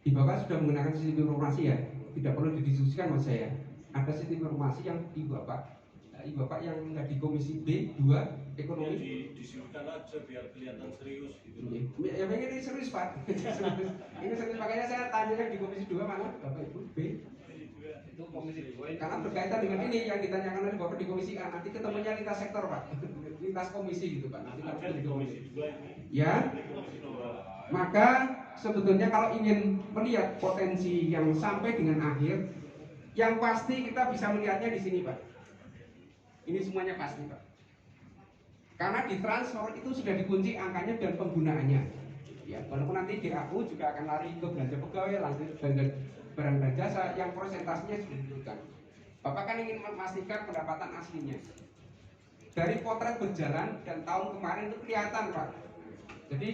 di Bapak sudah menggunakan sistem informasi ya, tidak perlu didiskusikan mas saya. Ada sistem informasi yang di Bapak yang nggak di Komisi B2 ekonomi. Ya, disuruhkan aja biar kelihatan serius gitu. Ya pengen ini serius Pak. Ini serius, makanya saya tanya di Komisi 2 mana Bapak Ibu B. Itu komisi 2 Karena berkaitan dengan ini yang ditanyakan oleh Bapak di Komisi A, nanti ketemunya lintas sektor Pak, lintas komisi gitu Pak. Nanti Ada di Komisi 2 ini. Ya. Di Komisi 2. Maka sebetulnya kalau ingin melihat potensi yang sampai dengan akhir, yang pasti kita bisa melihatnya di sini Pak. Ini semuanya pasti Pak. Karena di transfer itu sudah dikunci angkanya dan penggunaannya. Ya, walaupun nanti DAU juga akan lari ke belanja pegawai, lanjut belanja barang dan jasa yang persentasenya sudah ditentukan. Bapak kan ingin memastikan pendapatan aslinya. Dari potret berjalan dan tahun kemarin itu kelihatan Pak. Jadi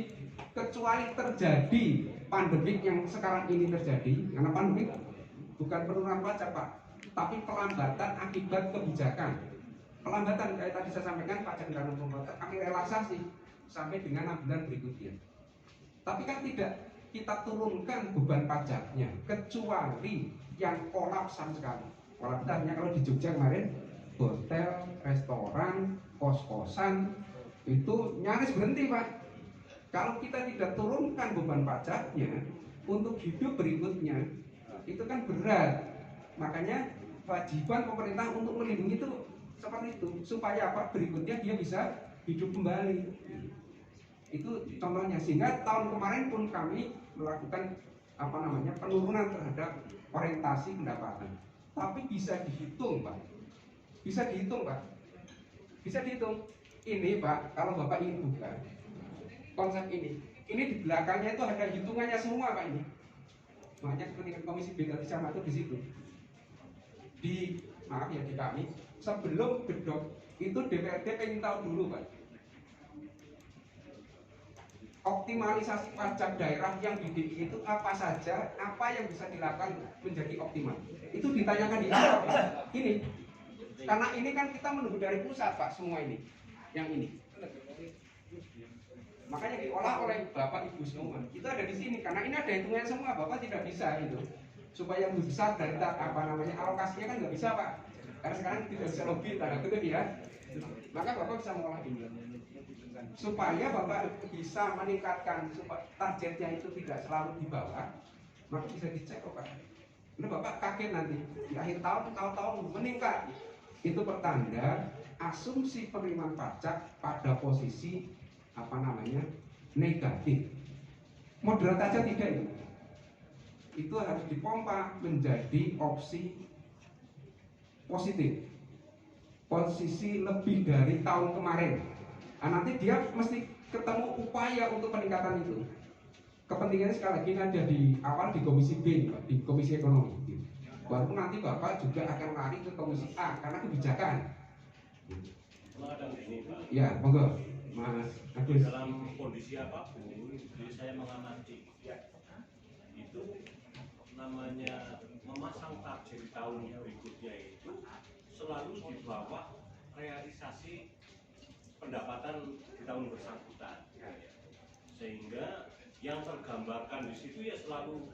kecuali terjadi pandemik yang sekarang ini terjadi, karena pandemik bukan penurunan pajak Pak, tapi pelambatan akibat kebijakan. Pelambatan kayak tadi saya sampaikan pajak kendaraan bermotor kami relaksasi sampai dengan 6 bulan berikutnya. Tapi kan tidak kita turunkan beban pajaknya, kecuali yang kolapsan sekali. Kolapsannya kalau di Jogja kemarin, hotel, restoran, kos-kosan itu nyaris berhenti Pak. Kalau kita tidak turunkan beban pajaknya untuk hidup berikutnya, itu kan berat. Makanya kewajiban pemerintah untuk melindungi itu seperti itu, supaya apa berikutnya dia bisa hidup kembali. Itu contohnya, sehingga tahun kemarin pun kami melakukan penurunan terhadap orientasi pendapatan. Tapi bisa dihitung Pak, bisa dihitung Pak, bisa dihitung. Ini Pak, kalau Bapak ingin buka konsep ini di belakangnya itu ada hitungannya semua Pak ini. Makanya ketika Komisi B bisa masuk di situ. Di kami sebelum gedok itu DPRD pengen tahu dulu Pak, optimalisasi pajak daerah yang di DI itu apa saja, apa yang bisa dilakukan menjadi optimal. Itu ditanyakan di awal Pak. Ini karena ini kan kita menunggu dari pusat Pak semua ini. yang ini. Makanya diolah oleh Bapak Ibu semua. Itu ada di sini karena ini ada hitungannya semua. Bapak tidak bisa itu supaya lebih besar dari alokasinya kan nggak bisa Pak. Karena sekarang tidak bisa lobby tanda kutip ya. Maka Bapak bisa mengolah ini supaya Bapak bisa meningkatkan supaya targetnya itu tidak selalu di bawah. Maka bisa dicek kok Pak. Nah, Bapak kaget nanti di akhir tahun meningkat. Itu pertanda asumsi penerimaan pajak pada posisi negatif. Moderat aja tidak itu. Itu harus dipompa menjadi opsi positif. Posisi lebih dari tahun kemarin. Nah, nanti dia mesti ketemu upaya untuk peningkatan itu. Kepentingannya sekali lagi ada di awal di Komisi B, di Komisi Ekonomi. Walaupun nanti Bapak juga akan lari ke Komisi A karena kebijakan. Ya, monggo, Mas Agus. Dalam kondisi apapun, saya mengamati itu namanya memasang target di tahun berikutnya itu selalu di bawah realisasi pendapatan di tahun bersangkutan, sehingga yang tergambarkan di situ ya selalu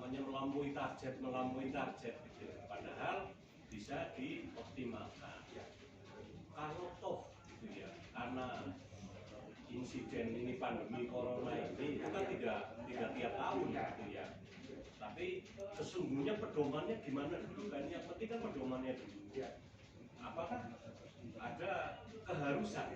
melampaui target gitu. Padahal bisa dioptimalkan. Kalau toh gitu ya, karena insiden ini pandemi corona ini kan tidak tiap tahun gitu ya. Tapi sesungguhnya pedomannya gimana dulu kan? Yang penting kan pedomannya dulu. Apakah ada keharusan?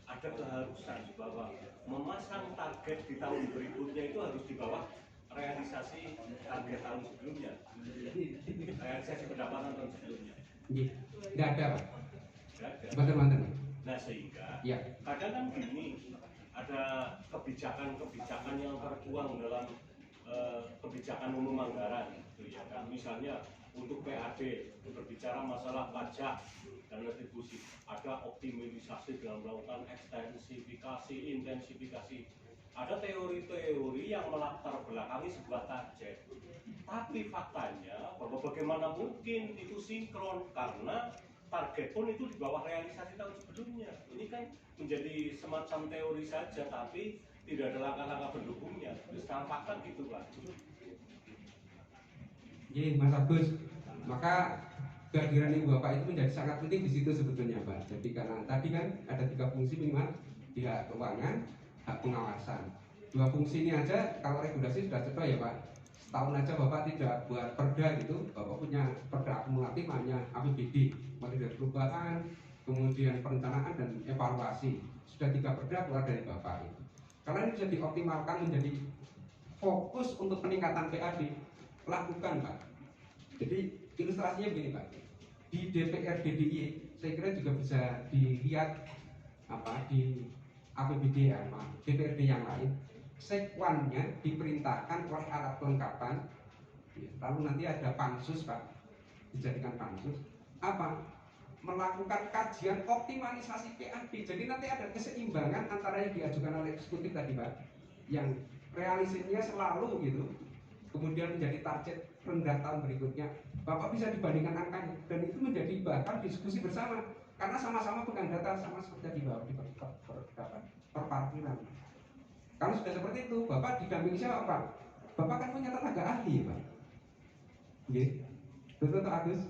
Ada keharusan bahwa memasang target di tahun berikutnya itu harus di bawah realisasi target tahun sebelumnya, realisasi pendapatan tahun sebelumnya. Nggak ada Pak. Nggak ada. Betul. Nah sehingga Ya. kadang kan gini, ada kebijakan yang tertuang dalam kebijakan umum anggaran, gitu ya kan. Misalnya untuk PAD berbicara masalah pajak dan retribusi, ada optimalisasi dalam melakukan ekstensifikasi, intensifikasi. Ada teori-teori yang melatar belakangi sebuah target. Tapi faktanya bahwa bagaimana mungkin itu sinkron karena target pun itu di bawah realisasi tahun sebelumnya. Ini kan menjadi semacam teori saja tapi tidak ada langkah-langkah pendukungnya. Sekarang fakta gitu Pak. Iya Mas Agus. Maka kehadiran Ibu Bapak itu menjadi sangat penting di situ sebetulnya Pak. Jadi karena tadi kan ada 3 fungsi minimal, pihak keuangan, hak pengawasan. 2 fungsi ini aja kalau regulasi sudah coba ya Pak. Setahun aja Bapak tidak buat perda gitu, Bapak punya perda akumulatif hanya APBD, model perubahan, kemudian perencanaan dan evaluasi. Sudah 3 perda keluar dari Bapak itu. Karena ini bisa dioptimalkan menjadi fokus untuk peningkatan PAD, lakukan Pak. Jadi ilustrasinya begini Pak. Di DPR DIY saya kira juga bisa dilihat di APBD ya, DPRD yang lain, sekwannya diperintahkan oleh alat kelengkapan, lalu nanti ada pansus Pak, dijadikan pansus, melakukan kajian optimalisasi PAD. Jadi nanti ada keseimbangan antara yang diajukan oleh eksekutif tadi Pak, yang realisasinya selalu gitu, kemudian menjadi target rendah tahun berikutnya, Bapak bisa dibandingkan angkanya, dan itu menjadi bahkan diskusi bersama. Karena sama-sama pegang data, sama seperti di bawah di perparkiran. Kalau sudah seperti itu, Bapak didampingi siapa Pak? Bapak kan punya tenaga ahli Pak. Betul Pak Agus?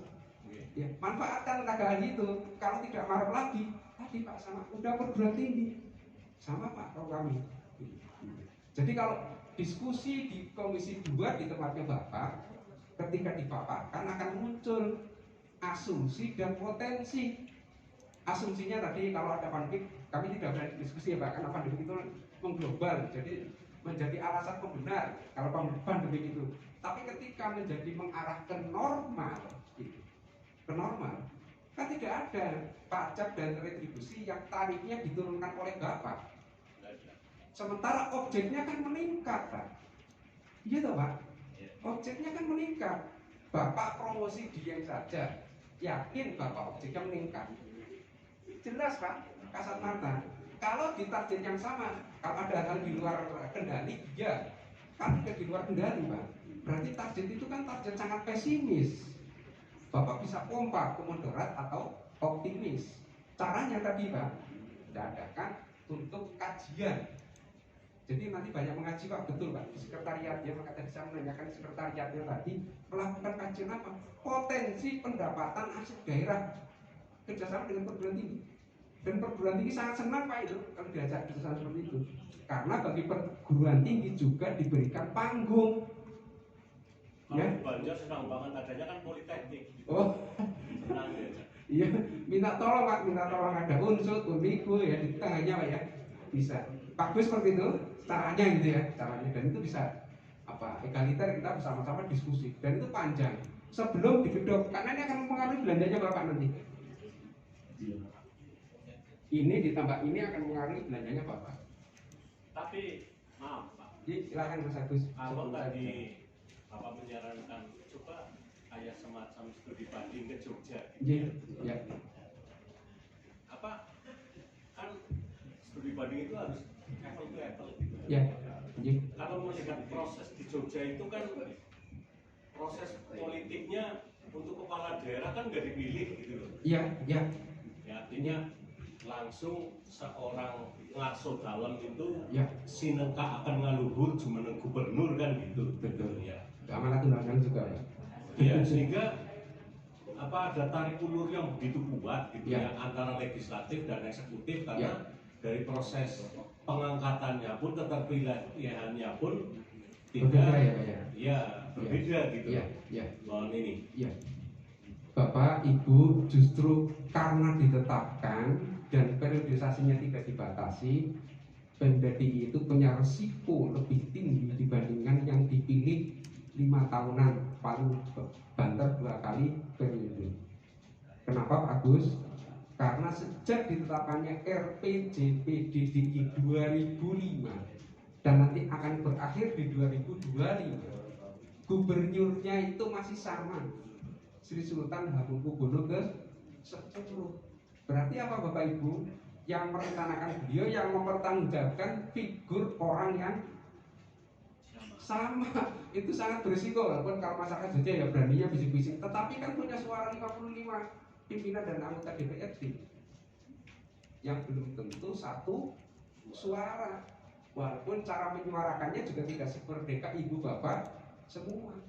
Ya, manfaatkan tenaga ahli itu. Kalau tidak marah lagi, tadi Pak sama udah perguruan tinggi, sama Pak kalau kami. Jadi kalau diskusi di Komisi 2 di tempatnya Bapak, ketika dipaparkan akan muncul asumsi dan potensi. Asumsinya tadi kalau ada pandemik, kami tidak berani diskusi ya Pak, karena pandemik itu mengglobal, jadi menjadi alasan pembenar kalau pandemik itu. Tapi ketika menjadi mengarah ke normal, kan tidak ada pajak dan retribusi yang tarifnya diturunkan oleh Bapak. Sementara objeknya kan meningkat Pak. Iya toh Pak? Objeknya kan meningkat. Bapak promosi Dieng saja, yakin Bapak objeknya meningkat. Jelas Pak, kasat mata. Kalau di target yang sama, kalau ada hal di luar kendali, ya kan tidak di luar kendali Pak. Berarti target itu kan target sangat pesimis. Bapak bisa pompa ke moderat atau optimis. Caranya tadi Pak, kita adakan untuk kajian. Jadi nanti banyak mengaji Pak, betul Pak. Di sekretariatnya, maka tadi saya menanyakan sekretariatnya tadi melakukan kajian apa? Potensi pendapatan aset daerah kerjasama dengan perguruan tinggi. Dan perguruan tinggi sangat senang Pak itu kalau diajak kerjasama seperti itu. Karena bagi perguruan tinggi juga diberikan panggung. Ya. Banjar senang banget adanya kan politeknik. Oh, Senang ya. iya, minta tolong Pak, minta tolong ada unsur, uniku ya di tengahnya Pak ya, bisa. Bagus seperti itu, caranya gitu ya, caranya dan itu bisa apa egaliter kita bersama-sama diskusi dan itu panjang sebelum digedok karena ini akan mempengaruhi belanjanya Bapak nanti. Ini ditambah ini akan mempengaruhi belanjanya Bapak. Tapi maaf Pak, Jadi silakan Mas Agus. kalau tadi Bapak menyarankan coba kayak semacam studi banding ke Jogja. Iya, ya. Apa kan studi banding itu harus apple to apple gitu. Ya. Iya. Kalau melihat proses di Jogja itu kan proses politiknya untuk kepala daerah kan nggak dipilih gitu loh. Iya, iya. Ya, artinya langsung seorang ngarso dalam itu Ya. sinengka akan ngaluhur jumeneng gubernur kan gitu. Betul. Ya. Amanat undang-undang juga Pak. Ya, sehingga apa ada tarik ulur yang begitu kuat gitu Ya. ya antara legislatif dan eksekutif karena Ya. dari proses pengangkatannya pun keterpilihannya pun Berbeda tidak ya Pak ya. ya berbeda gitu. Iya, iya. Lawan ini. Iya. Bapak, Ibu justru karena ditetapkan dan periodisasinya tidak dibatasi, Pemda DIY itu punya resiko lebih tinggi dibandingkan yang dipilih 5 tahunan paling banter 2 kali periode. Kenapa Pak Agus? Karena sejak ditetapkannya RPJPD DIY 2005 dan nanti akan berakhir di 2025, gubernurnya itu masih sama, Sri Sultan Hamengkubuwono ke-10. Berarti apa Bapak Ibu? Yang merencanakan beliau yang mempertanggungjawabkan figur orang yang sama itu sangat berisiko walaupun kalau masyarakat Jogja ya beraninya bisik-bisik, tetapi kan punya suara 55 pimpinan dan anggota DPRD yang belum tentu satu suara, walaupun cara menyuarakannya juga tidak seperdeka ibu bapak semua.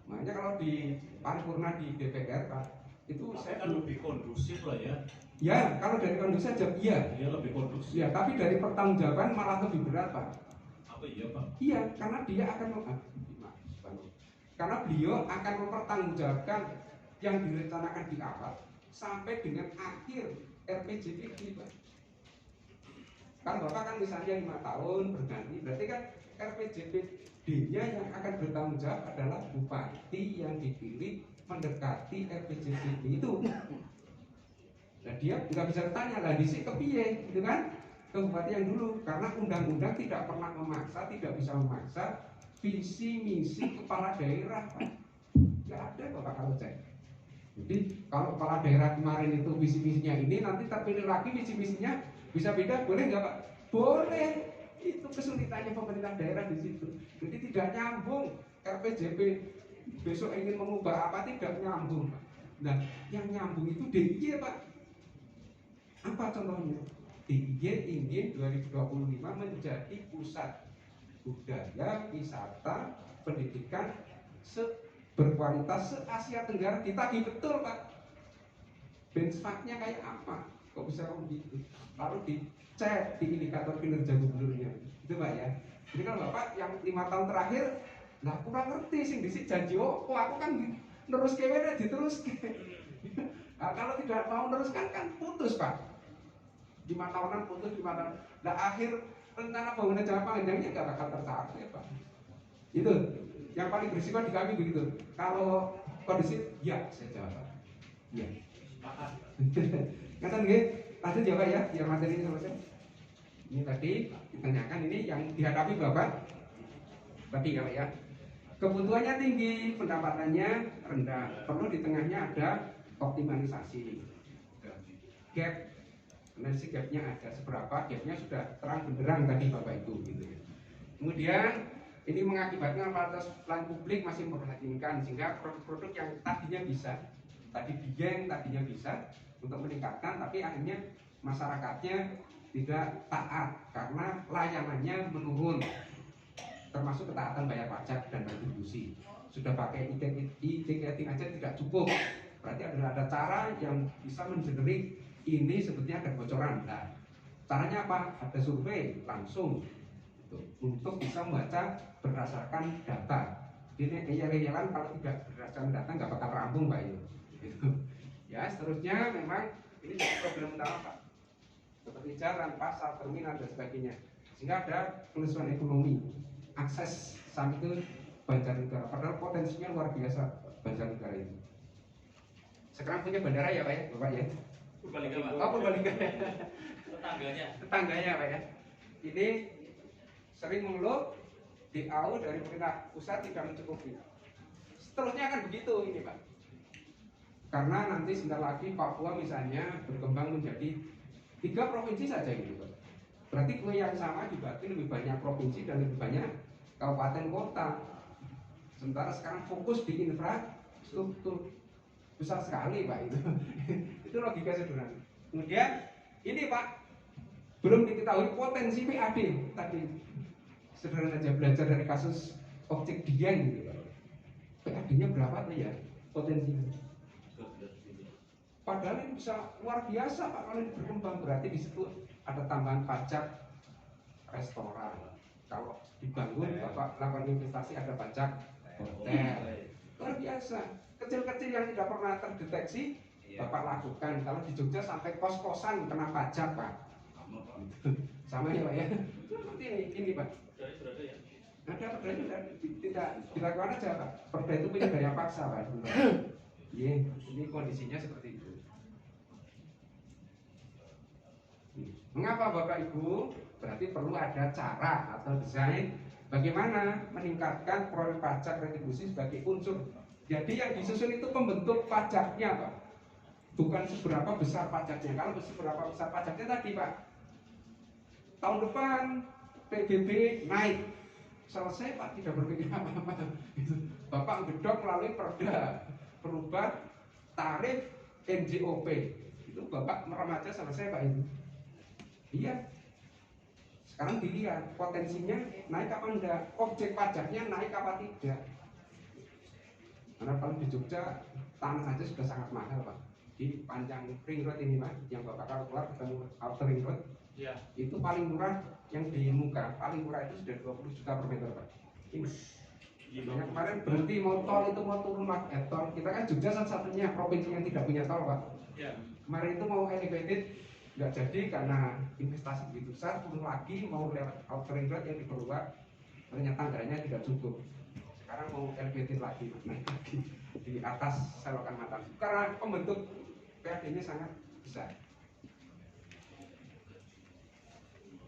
Makanya kalau di paripurna di DPR Pak itu Tapi saya kan lebih kondusif lah ya. ya kalau dari kondisi saja iya Dia lebih kondusif. ya, tapi dari pertanggungjawaban malah lebih berat Pak. Apa iya Pak? Iya, karena dia akan karena beliau akan mempertanggungjawabkan yang direncanakan di awal sampai dengan akhir RPJPD Pak. Kan Bapak kan misalnya 5 tahun berganti, berarti kan RPJPD-nya yang akan bertanggung jawab adalah bupati yang dipilih mendekati RPJPD itu. Nah dia nggak bisa tanya lah di sini kepiye, gitu kan? Ke bupati yang dulu, karena undang-undang tidak pernah memaksa, tidak bisa memaksa visi misi kepala daerah Pak. Nggak ada Bapak kalau cek. Jadi kalau kepala daerah kemarin itu visi misinya ini, nanti terpilih lagi visi misinya bisa beda, boleh nggak Pak? Boleh. Itu kesulitannya pemerintah daerah di situ. Jadi tidak nyambung. RPJP besok ingin mengubah apa tidak nyambung Pak. Nah yang nyambung itu DIY Pak. Apa contohnya? DIY ingin 2025 menjadi pusat budaya, wisata, pendidikan berkualitas se-Asia Tenggara. Ditagih betul Pak. Benchmarknya kayak apa? Kok bisa begitu? Lalu dicek di indikator kinerja gubernurnya. Itu Pak ya. Jadi kalau Bapak yang 5 tahun terakhir, nah kurang ngerti sing disik janji aku kan terus kewene diterus. Nah, kalau tidak mau teruskan kan putus Pak. 5 tahunan putus 5 tahun. Nah akhir rencana bangunan jangka panjangnya nggak bakal tercapai Pak. Itu yang paling berisiko di kami begitu. Kalau kondisi ya saya jawab. Ya. Kata nggih, lanjut ya Pak ya, biar materi ini selesai. Ini tadi ditanyakan ini yang dihadapi Bapak. Tadi ya Pak ya. Kebutuhannya tinggi, pendapatannya rendah. Perlu di tengahnya ada optimalisasi. Gap. Nanti gapnya ada seberapa, gapnya sudah terang benderang tadi Bapak Ibu gitu ya. Kemudian ini mengakibatkan fasilitas pelayanan publik masih memprihatinkan sehingga produk-produk yang tadinya bisa, tadi Dieng tadinya bisa, untuk meningkatkan, tapi akhirnya masyarakatnya tidak taat karena layanannya menurun, termasuk ketaatan bayar pajak dan retribusi. Sudah pakai e-ticketing aja tidak cukup, berarti ada cara yang bisa mengenerate ini sebetulnya ada kebocoran. Nah, caranya apa? Ada survei langsung untuk bisa membaca berdasarkan data. Ini eyal-eyalan kalau tidak berdasarkan data nggak bakal rampung Pak itu. Gitu. Ya, seterusnya memang ini jadi problem utama Pak. Seperti jalan, pasar, terminal dan sebagainya. Sehingga ada kelusuan ekonomi, akses sampai ke Banjarnegara. Padahal potensinya luar biasa Banjarnegara ini. Sekarang punya bandara ya Pak ya, Bapak ya? Purbalingga Pak. Oh, Purbalingga. Tetangganya Pak ya. Ini sering mengeluh DAU dari pemerintah pusat tidak mencukupi. Seterusnya akan begitu ini Pak. Karena nanti sebentar lagi Papua misalnya berkembang menjadi 3 provinsi saja gitu Pak. Berarti kue yang sama dibagi lebih banyak provinsi dan lebih banyak kabupaten kota. Sementara sekarang fokus di infrastruktur besar sekali Pak itu. Itu logika sederhana. Kemudian ini Pak, belum diketahui potensi PAD tadi. Sederhana saja belajar dari kasus objek Dieng gitu Pak. PAD-nya berapa tuh ya potensinya? Padahal ini bisa luar biasa Pak kalau ini berkembang, berarti di situ ada tambahan pajak restoran. Kalau dibangun Bapak lakukan investasi ada pajak hotel. Luar biasa. Kecil-kecil yang tidak pernah terdeteksi Bapak lakukan. Kalau di Jogja sampai kos-kosan kena pajak Pak. Sama ya Pak ya. Seperti ini Pak. Ada perda juga tidak dilakukan aja Pak. Perda itu punya daya paksa Pak. Iya, ini kondisinya seperti itu. Mengapa Bapak Ibu? Berarti perlu ada cara atau desain bagaimana meningkatkan proyek pajak retribusi sebagai unsur. Jadi yang disusun itu pembentuk pajaknya Pak, bukan seberapa besar pajaknya. Kalau seberapa besar pajaknya tadi Pak, tahun depan PBB naik, selesai Pak, tidak berpikir apa-apa. Bapak gedok melalui perda berubah tarif NJOP, itu Bapak meremaja selesai Pak itu. Iya. Sekarang dilihat potensinya naik apa enggak, objek pajaknya naik apa tidak. Karena kalau di Jogja tanah aja sudah sangat mahal Pak. Di panjang ring road ini Pak, yang Bapak kalau keluar ketemu outer ring road, ya. Itu paling murah yang di muka, paling murah itu sudah 20 juta per meter Pak. Ini yang kemarin berhenti mau tol itu mau turun tol. Kita kan Jogja satu-satunya provinsi yang tidak punya tol Pak. Ya. Kemarin itu mau elevated nggak jadi karena investasi begitu besar, turun lagi mau lewat outer ring road yang diperluas, ternyata anggarannya tidak cukup. Sekarang mau elevated lagi, naik lagi di atas selokan Matan karena pembentuk PAD-nya sangat besar.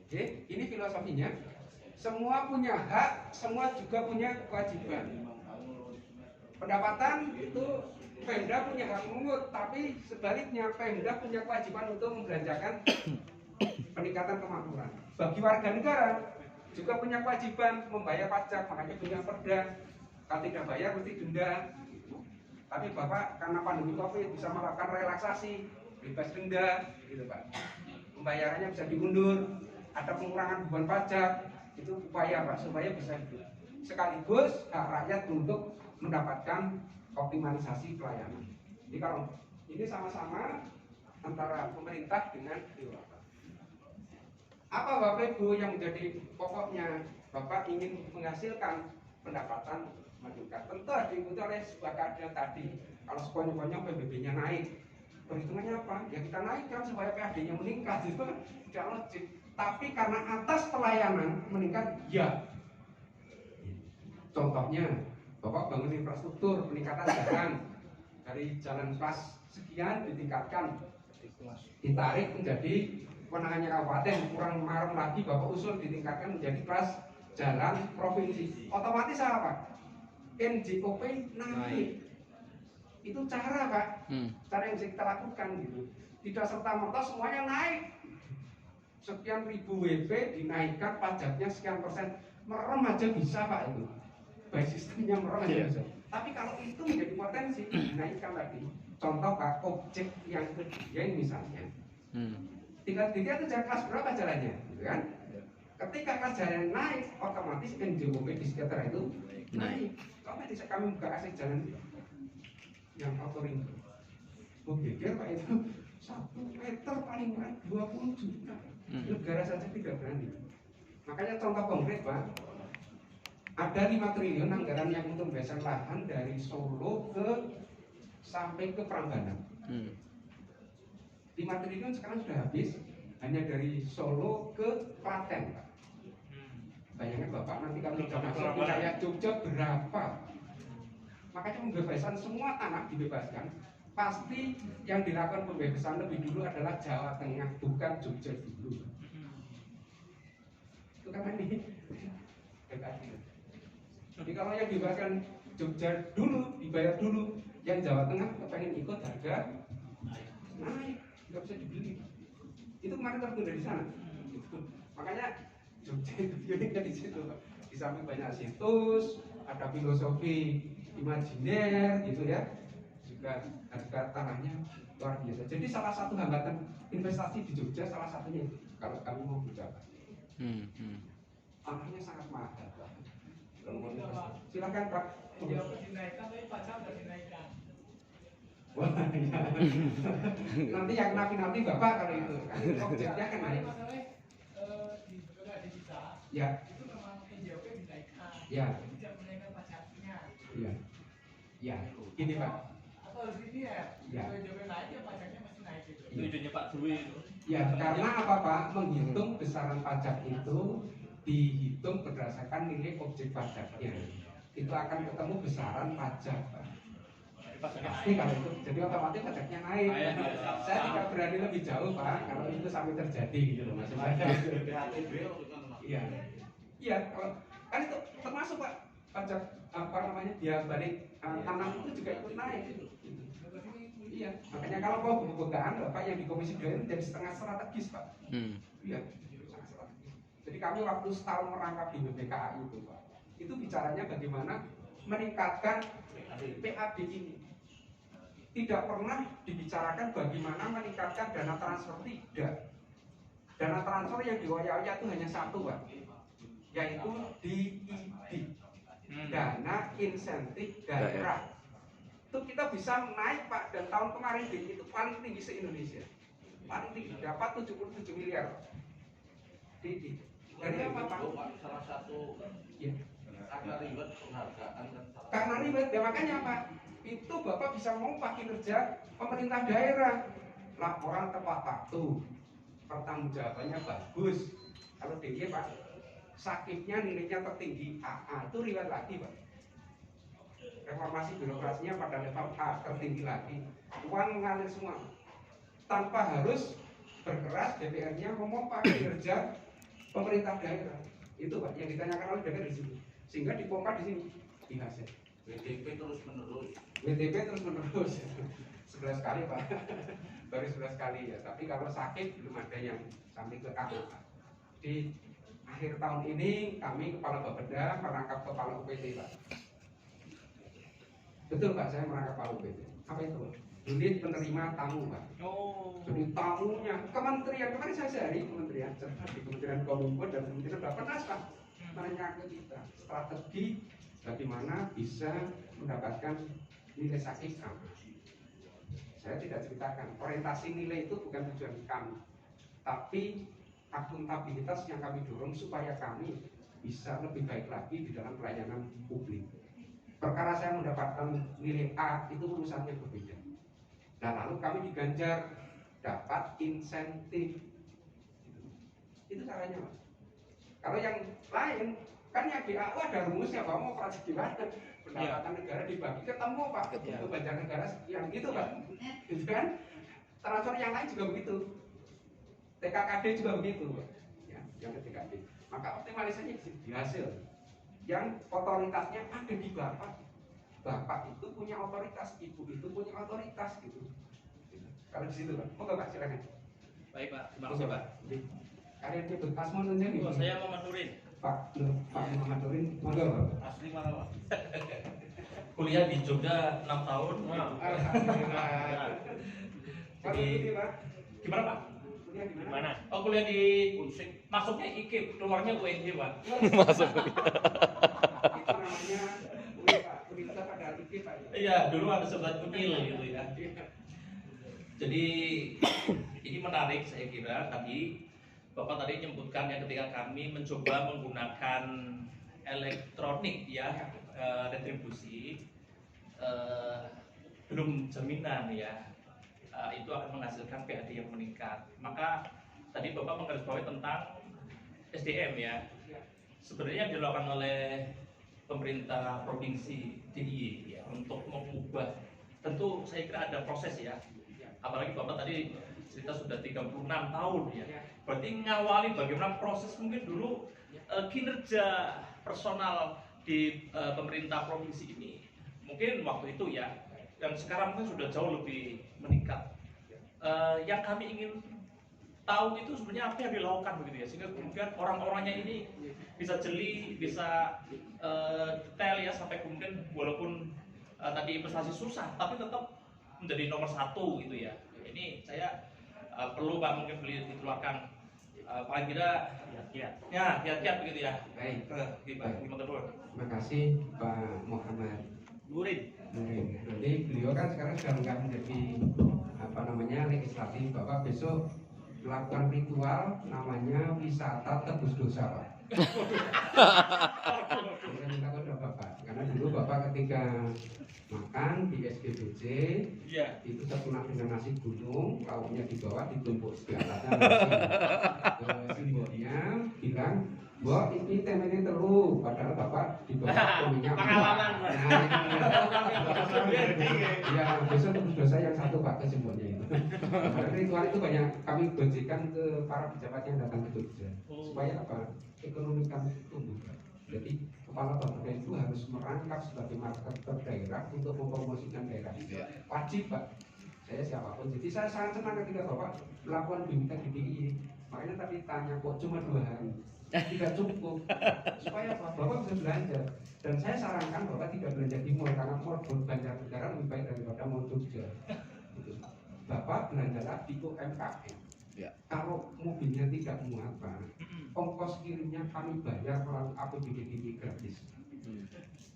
Oke, ini filosofinya. Semua punya hak, semua juga punya kewajiban. Pendapatan itu Pemda punya hak mengut, tapi sebaliknya Pemda punya kewajiban untuk membelanjakan peningkatan kemakmuran. Bagi warga negara juga punya kewajiban membayar pajak, makanya punya perda. Kalau tidak bayar mesti denda. Tapi Bapak karena pandemi Covid bisa melakukan relaksasi, bebas denda, gitu Pak. Pembayarannya bisa diundur, ada pengurangan beban pajak, itu upaya Pak supaya bisa hidup. Sekaligus hak rakyat untuk mendapatkan optimalisasi pelayanan. Jadi kalau ini sama-sama antara pemerintah dengan dewan. Apa Bapak Ibu yang menjadi pokoknya? Bapak ingin menghasilkan pendapatan meningkat. Tentu harus diikuti oleh sebuah keadaan tadi. Kalau sekonyong-konyong PBB-nya naik, perhitungannya apa? Ya kita naikkan supaya PAD-nya meningkat. Itu tidak logik. Tapi karena atas pelayanan meningkat, ya. Contohnya, Bapak bangun infrastruktur, peningkatan jalan dari jalan kelas sekian ditingkatkan, ditarik menjadi kewenangannya kabupaten, kurang marem lagi Bapak usul ditingkatkan menjadi kelas jalan provinsi. Otomatis apa? NJOP naik. Itu cara Pak, cara yang bisa kita lakukan gitu. Tidak serta-merta semuanya naik. Sekian ribu WP dinaikkan pajaknya sekian persen, merem aja bisa Pak itu. Baik sistemnya merem aja bisa. Tapi kalau itu menjadi potensi, dinaikkan lagi. contoh Pak, objek yang ketiga ini misalnya tingkat tiga itu jalan kelas berapa jalannya, gitu kan? Ketika kelas jalan naik, otomatis NJOP di sekitar itu naik. Kalau bisa kami buka akses jalan yang auto ring, geger Pak itu 1 meter paling naik 20 juta. Negara saja tidak berani. Makanya contoh konkret Pak, ada 5 triliun anggaran yang untuk pembebasan lahan dari Solo sampai ke Prambanan. 5 triliun sekarang sudah habis hanya dari Solo ke Klaten, Pak. Bayangkan Bapak nanti kalau sudah masuk wilayah Jogja berapa? Makanya pembebasan semua tanah dibebaskan. Pasti yang dilakukan pembebasan lebih dulu adalah Jawa Tengah, bukan Jogja dulu. Itu karena ini dekat. Jadi kalau yang dibebaskan Jogja dulu, dibayar dulu, yang Jawa Tengah kepengen ikut harga naik, nggak bisa dibeli. Itu kemarin tertunda di sana. Makanya Jogja itu uniknya di situ. Di samping banyak situs, ada filosofi imajiner, gitu ya. Juga harga tanahnya luar biasa. Jadi salah satu hambatan investasi di Jogja salah satunya itu. Kalau kami mau bicara, tanahnya sangat mahal. Kalau mau investasi, silakan Pak. Iya, dinaikkan tapi pajak nggak dinaikkan. Wah, ya. Nanti yang nanti Bapak kalau itu kan objeknya kan naik. Masalahnya di beberapa desa Ya. itu memang NJOP dinaikkan. Ya. Tidak menaikkan pajaknya. Iya. Ya, gini Pak. Atau harus ini ya. Ya. Kalau NJOP naik ya pajaknya masih naik gitu. Tujuannya Pak Dwi itu. Ya, karena apa Pak? Menghitung besaran pajak itu dihitung berdasarkan nilai objek pajaknya. Itu akan ketemu besaran pajak, Pak. Pasti kalau itu, jadi otomatis pajaknya naik. Saya tidak berani lebih jauh Pak, kalau itu sampai terjadi gitu loh maksud saya. Iya, iya. Kalau kan itu termasuk Pak pajak apa namanya dia balik tanah itu juga ikut naik. Iya, makanya kalau mau pembukaan Bapak yang di Komisi 2 itu jadi setengah strategis Pak. Iya, setengah strategis. Jadi kami waktu setahun merangkap di BPKA itu Pak, itu bicaranya bagaimana meningkatkan PAD ini. Tidak pernah dibicarakan bagaimana meningkatkan dana transfer, tidak. Dana transfer yang dioyak-oyak itu hanya satu Pak, yaitu DID, dana insentif daerah. Itu kita bisa naik Pak, dan tahun kemarin DID itu paling tinggi se-Indonesia, paling tinggi, dapat 77 miliar DID. Dari apa Pak? Salah satu Ya. karena ribet penghargaan dan Karena ribet, ya makanya Pak, itu Bapak bisa ngomong kinerja pemerintah daerah, laporan tepat waktu, pertanggungjawabannya bagus. Kalau DIY Pak, sakitnya nilainya tertinggi AA, itu riwayat lagi Pak. Reformasi birokrasinya pada level A tertinggi lagi, uang mengalir semua tanpa harus berkeras. DPR-nya memompa kinerja pemerintah daerah. Itu Pak yang ditanyakan oleh DPR di sini, sehingga dipompa di sini di hasil. WTP terus menerus. WTP terus menerus 11 kali Pak. Baru 11 kali ya, tapi kalau sakit belum ada yang sampai ke AA Pak. Di akhir tahun ini kami Kepala Bapeda merangkap Kepala UPT Pak. Betul Pak, saya merangkap Kepala UPT. Apa itu Pak? Unit penerima tamu Pak. Jadi tamunya kementerian, kemarin saya sehari kementerian, di Kementerian Kominfo dan Kementerian Bappenas Pak, nanya ke kita strategi bagaimana bisa mendapatkan nilai sakit kami. Saya tidak ceritakan, orientasi nilai itu bukan tujuan kami, tapi akuntabilitas yang kami dorong supaya kami bisa lebih baik lagi di dalam pelayanan publik. Perkara saya mendapatkan nilai A itu urusannya berbeda. Nah lalu kami diganjar dapat insentif. Itu caranya Mas. Kalau yang lain kan yang BAU ada rumusnya Pak, mau operasi gimana? Pendapatan negara dibagi ketemu Pak, itu banjar negara yang gitu Pak, gitu kan? Transfer yang lain juga begitu, TKKD juga begitu Pak, ya, yang ke TKKD. Maka optimalisasinya di hasil, yang otoritasnya ada di Bapak. Bapak itu punya otoritas, Ibu itu punya otoritas gitu. Kalau di situ Pak, moga Pak silakan. Baik Pak, terima kasih Pak. Kalian nyebut Asmonnya nih. Saya Muhammad Nurin. Pak Muhammad Nurin, moga Pak. Asli mana Pak? kuliah di Jogja 6 tahun. Alhamdulillah. Jadi Pak. gimana Pak? Kuliah di mana? Mana? Oh kuliah di Unsik, masuknya IKIP, keluarnya UNJ Pak. Masuk. Itu namanya kuliah Pak. Kuliah pada IKIP Pak. Iya, dulu ada sobat kunyil gitu ya. Jadi ini menarik saya kira tadi Bapak tadi menyebutkan ya ketika kami mencoba menggunakan elektronik ya retribusi belum jaminan ya itu akan menghasilkan PAD yang meningkat. Maka tadi Bapak menggarisbawahi tentang SDM ya. Sebenarnya yang dilakukan oleh pemerintah provinsi DIY ya untuk mengubah, tentu saya kira ada proses ya. Apalagi Bapak tadi cerita sudah 36 tahun ya. Berarti ngawali bagaimana proses mungkin dulu kinerja personal di pemerintah provinsi ini mungkin waktu itu ya, dan sekarang mungkin sudah jauh lebih meningkat. Yang kami ingin tahu itu sebenarnya apa yang dilakukan begitu ya, sehingga kemudian orang-orangnya ini bisa jeli, bisa detail ya, sampai kemudian walaupun tadi investasi susah tapi tetap menjadi nomor 1 gitu ya. Ini saya perlu Pak mungkin beli dikeluarkan paling tidak kiat-kiat begitu ya. Baik. Gimana Bro? Terima kasih Pak Muhammad Nurin. Nanti beliau kan sekarang sudah enggak menjadi apa namanya legislatif. Bapak besok melakukan ritual namanya wisata tebus dosa Pak. Saya minta kepada Bapak, karena dulu Bapak ketika makan di SGBC itu terkena dengan nasi gunung, lauknya di bawah ditumpuk di atasnya nasi. Simbolnya bilang, "Mbok ini temene telu," padahal Bapak di bawah minyak. Pengalaman. Ya, besok tebus dosa yang satu Pak kesimbolnya itu. Karena ritual itu banyak kami bagikan ke para pejabat yang datang ke Jogja supaya apa? Ekonomi kami tumbuh. Jadi kepala bapak itu harus merangkap sebagai marketer daerah untuk mempromosikan daerah. Wajib Pak. Saya siapapun. Jadi saya sangat senang ketika Bapak melakukan bimbingan di DIY. Makanya tadi tanya kok cuma 2 hari. Tidak cukup. Supaya apa? Bapak bisa belanja. Dan saya sarankan Bapak tidak belanja di mall karena mall Banjarnegara lebih baik daripada mall Jogja. Gitu. Bapak belanjalah di UMKM. Kalau mobilnya tidak muat Pak, ongkos kirimnya kami bayar melalui APBD DIY gratis.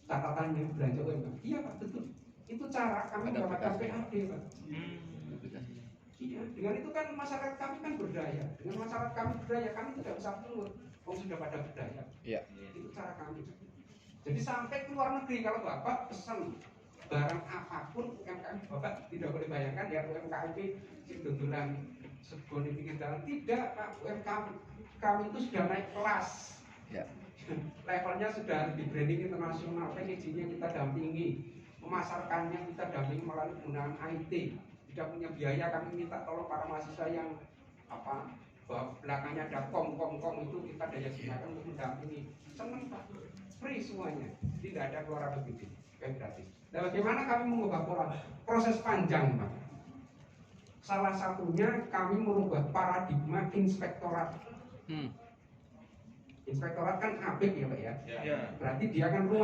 Catatannya belanja UMKM. Iya Pak, betul. Itu cara kami mendapatkan PAD Pak. Iya, dengan itu kan masyarakat kami kan berdaya. Dengan masyarakat kami berdaya, kami tidak bisa pungut. Sudah pada berdaya. Itu cara kami. Jadi sampai ke luar negeri kalau Bapak pesan barang apapun UMKM Bapak tidak boleh bayangkan ya UMKM dodolan sego di pinggir jalan. Tidak Pak, UMKM kami itu sudah naik kelas. Levelnya sudah di branding internasional, packagingnya kita dampingi, memasarkannya kita dampingi melalui penggunaan IT. Tidak punya biaya, kami minta tolong para mahasiswa yang apa belakangnya ada kom itu kita daya gunakan untuk mendampingi. Senang Pak, free semuanya, tidak ada keluar APBD, gratis. Nah, bagaimana kami mengubah pola? Proses panjang Pak. Salah satunya kami merubah paradigma inspektorat. Inspektorat kan APIK ya Pak ya. Berarti dia kan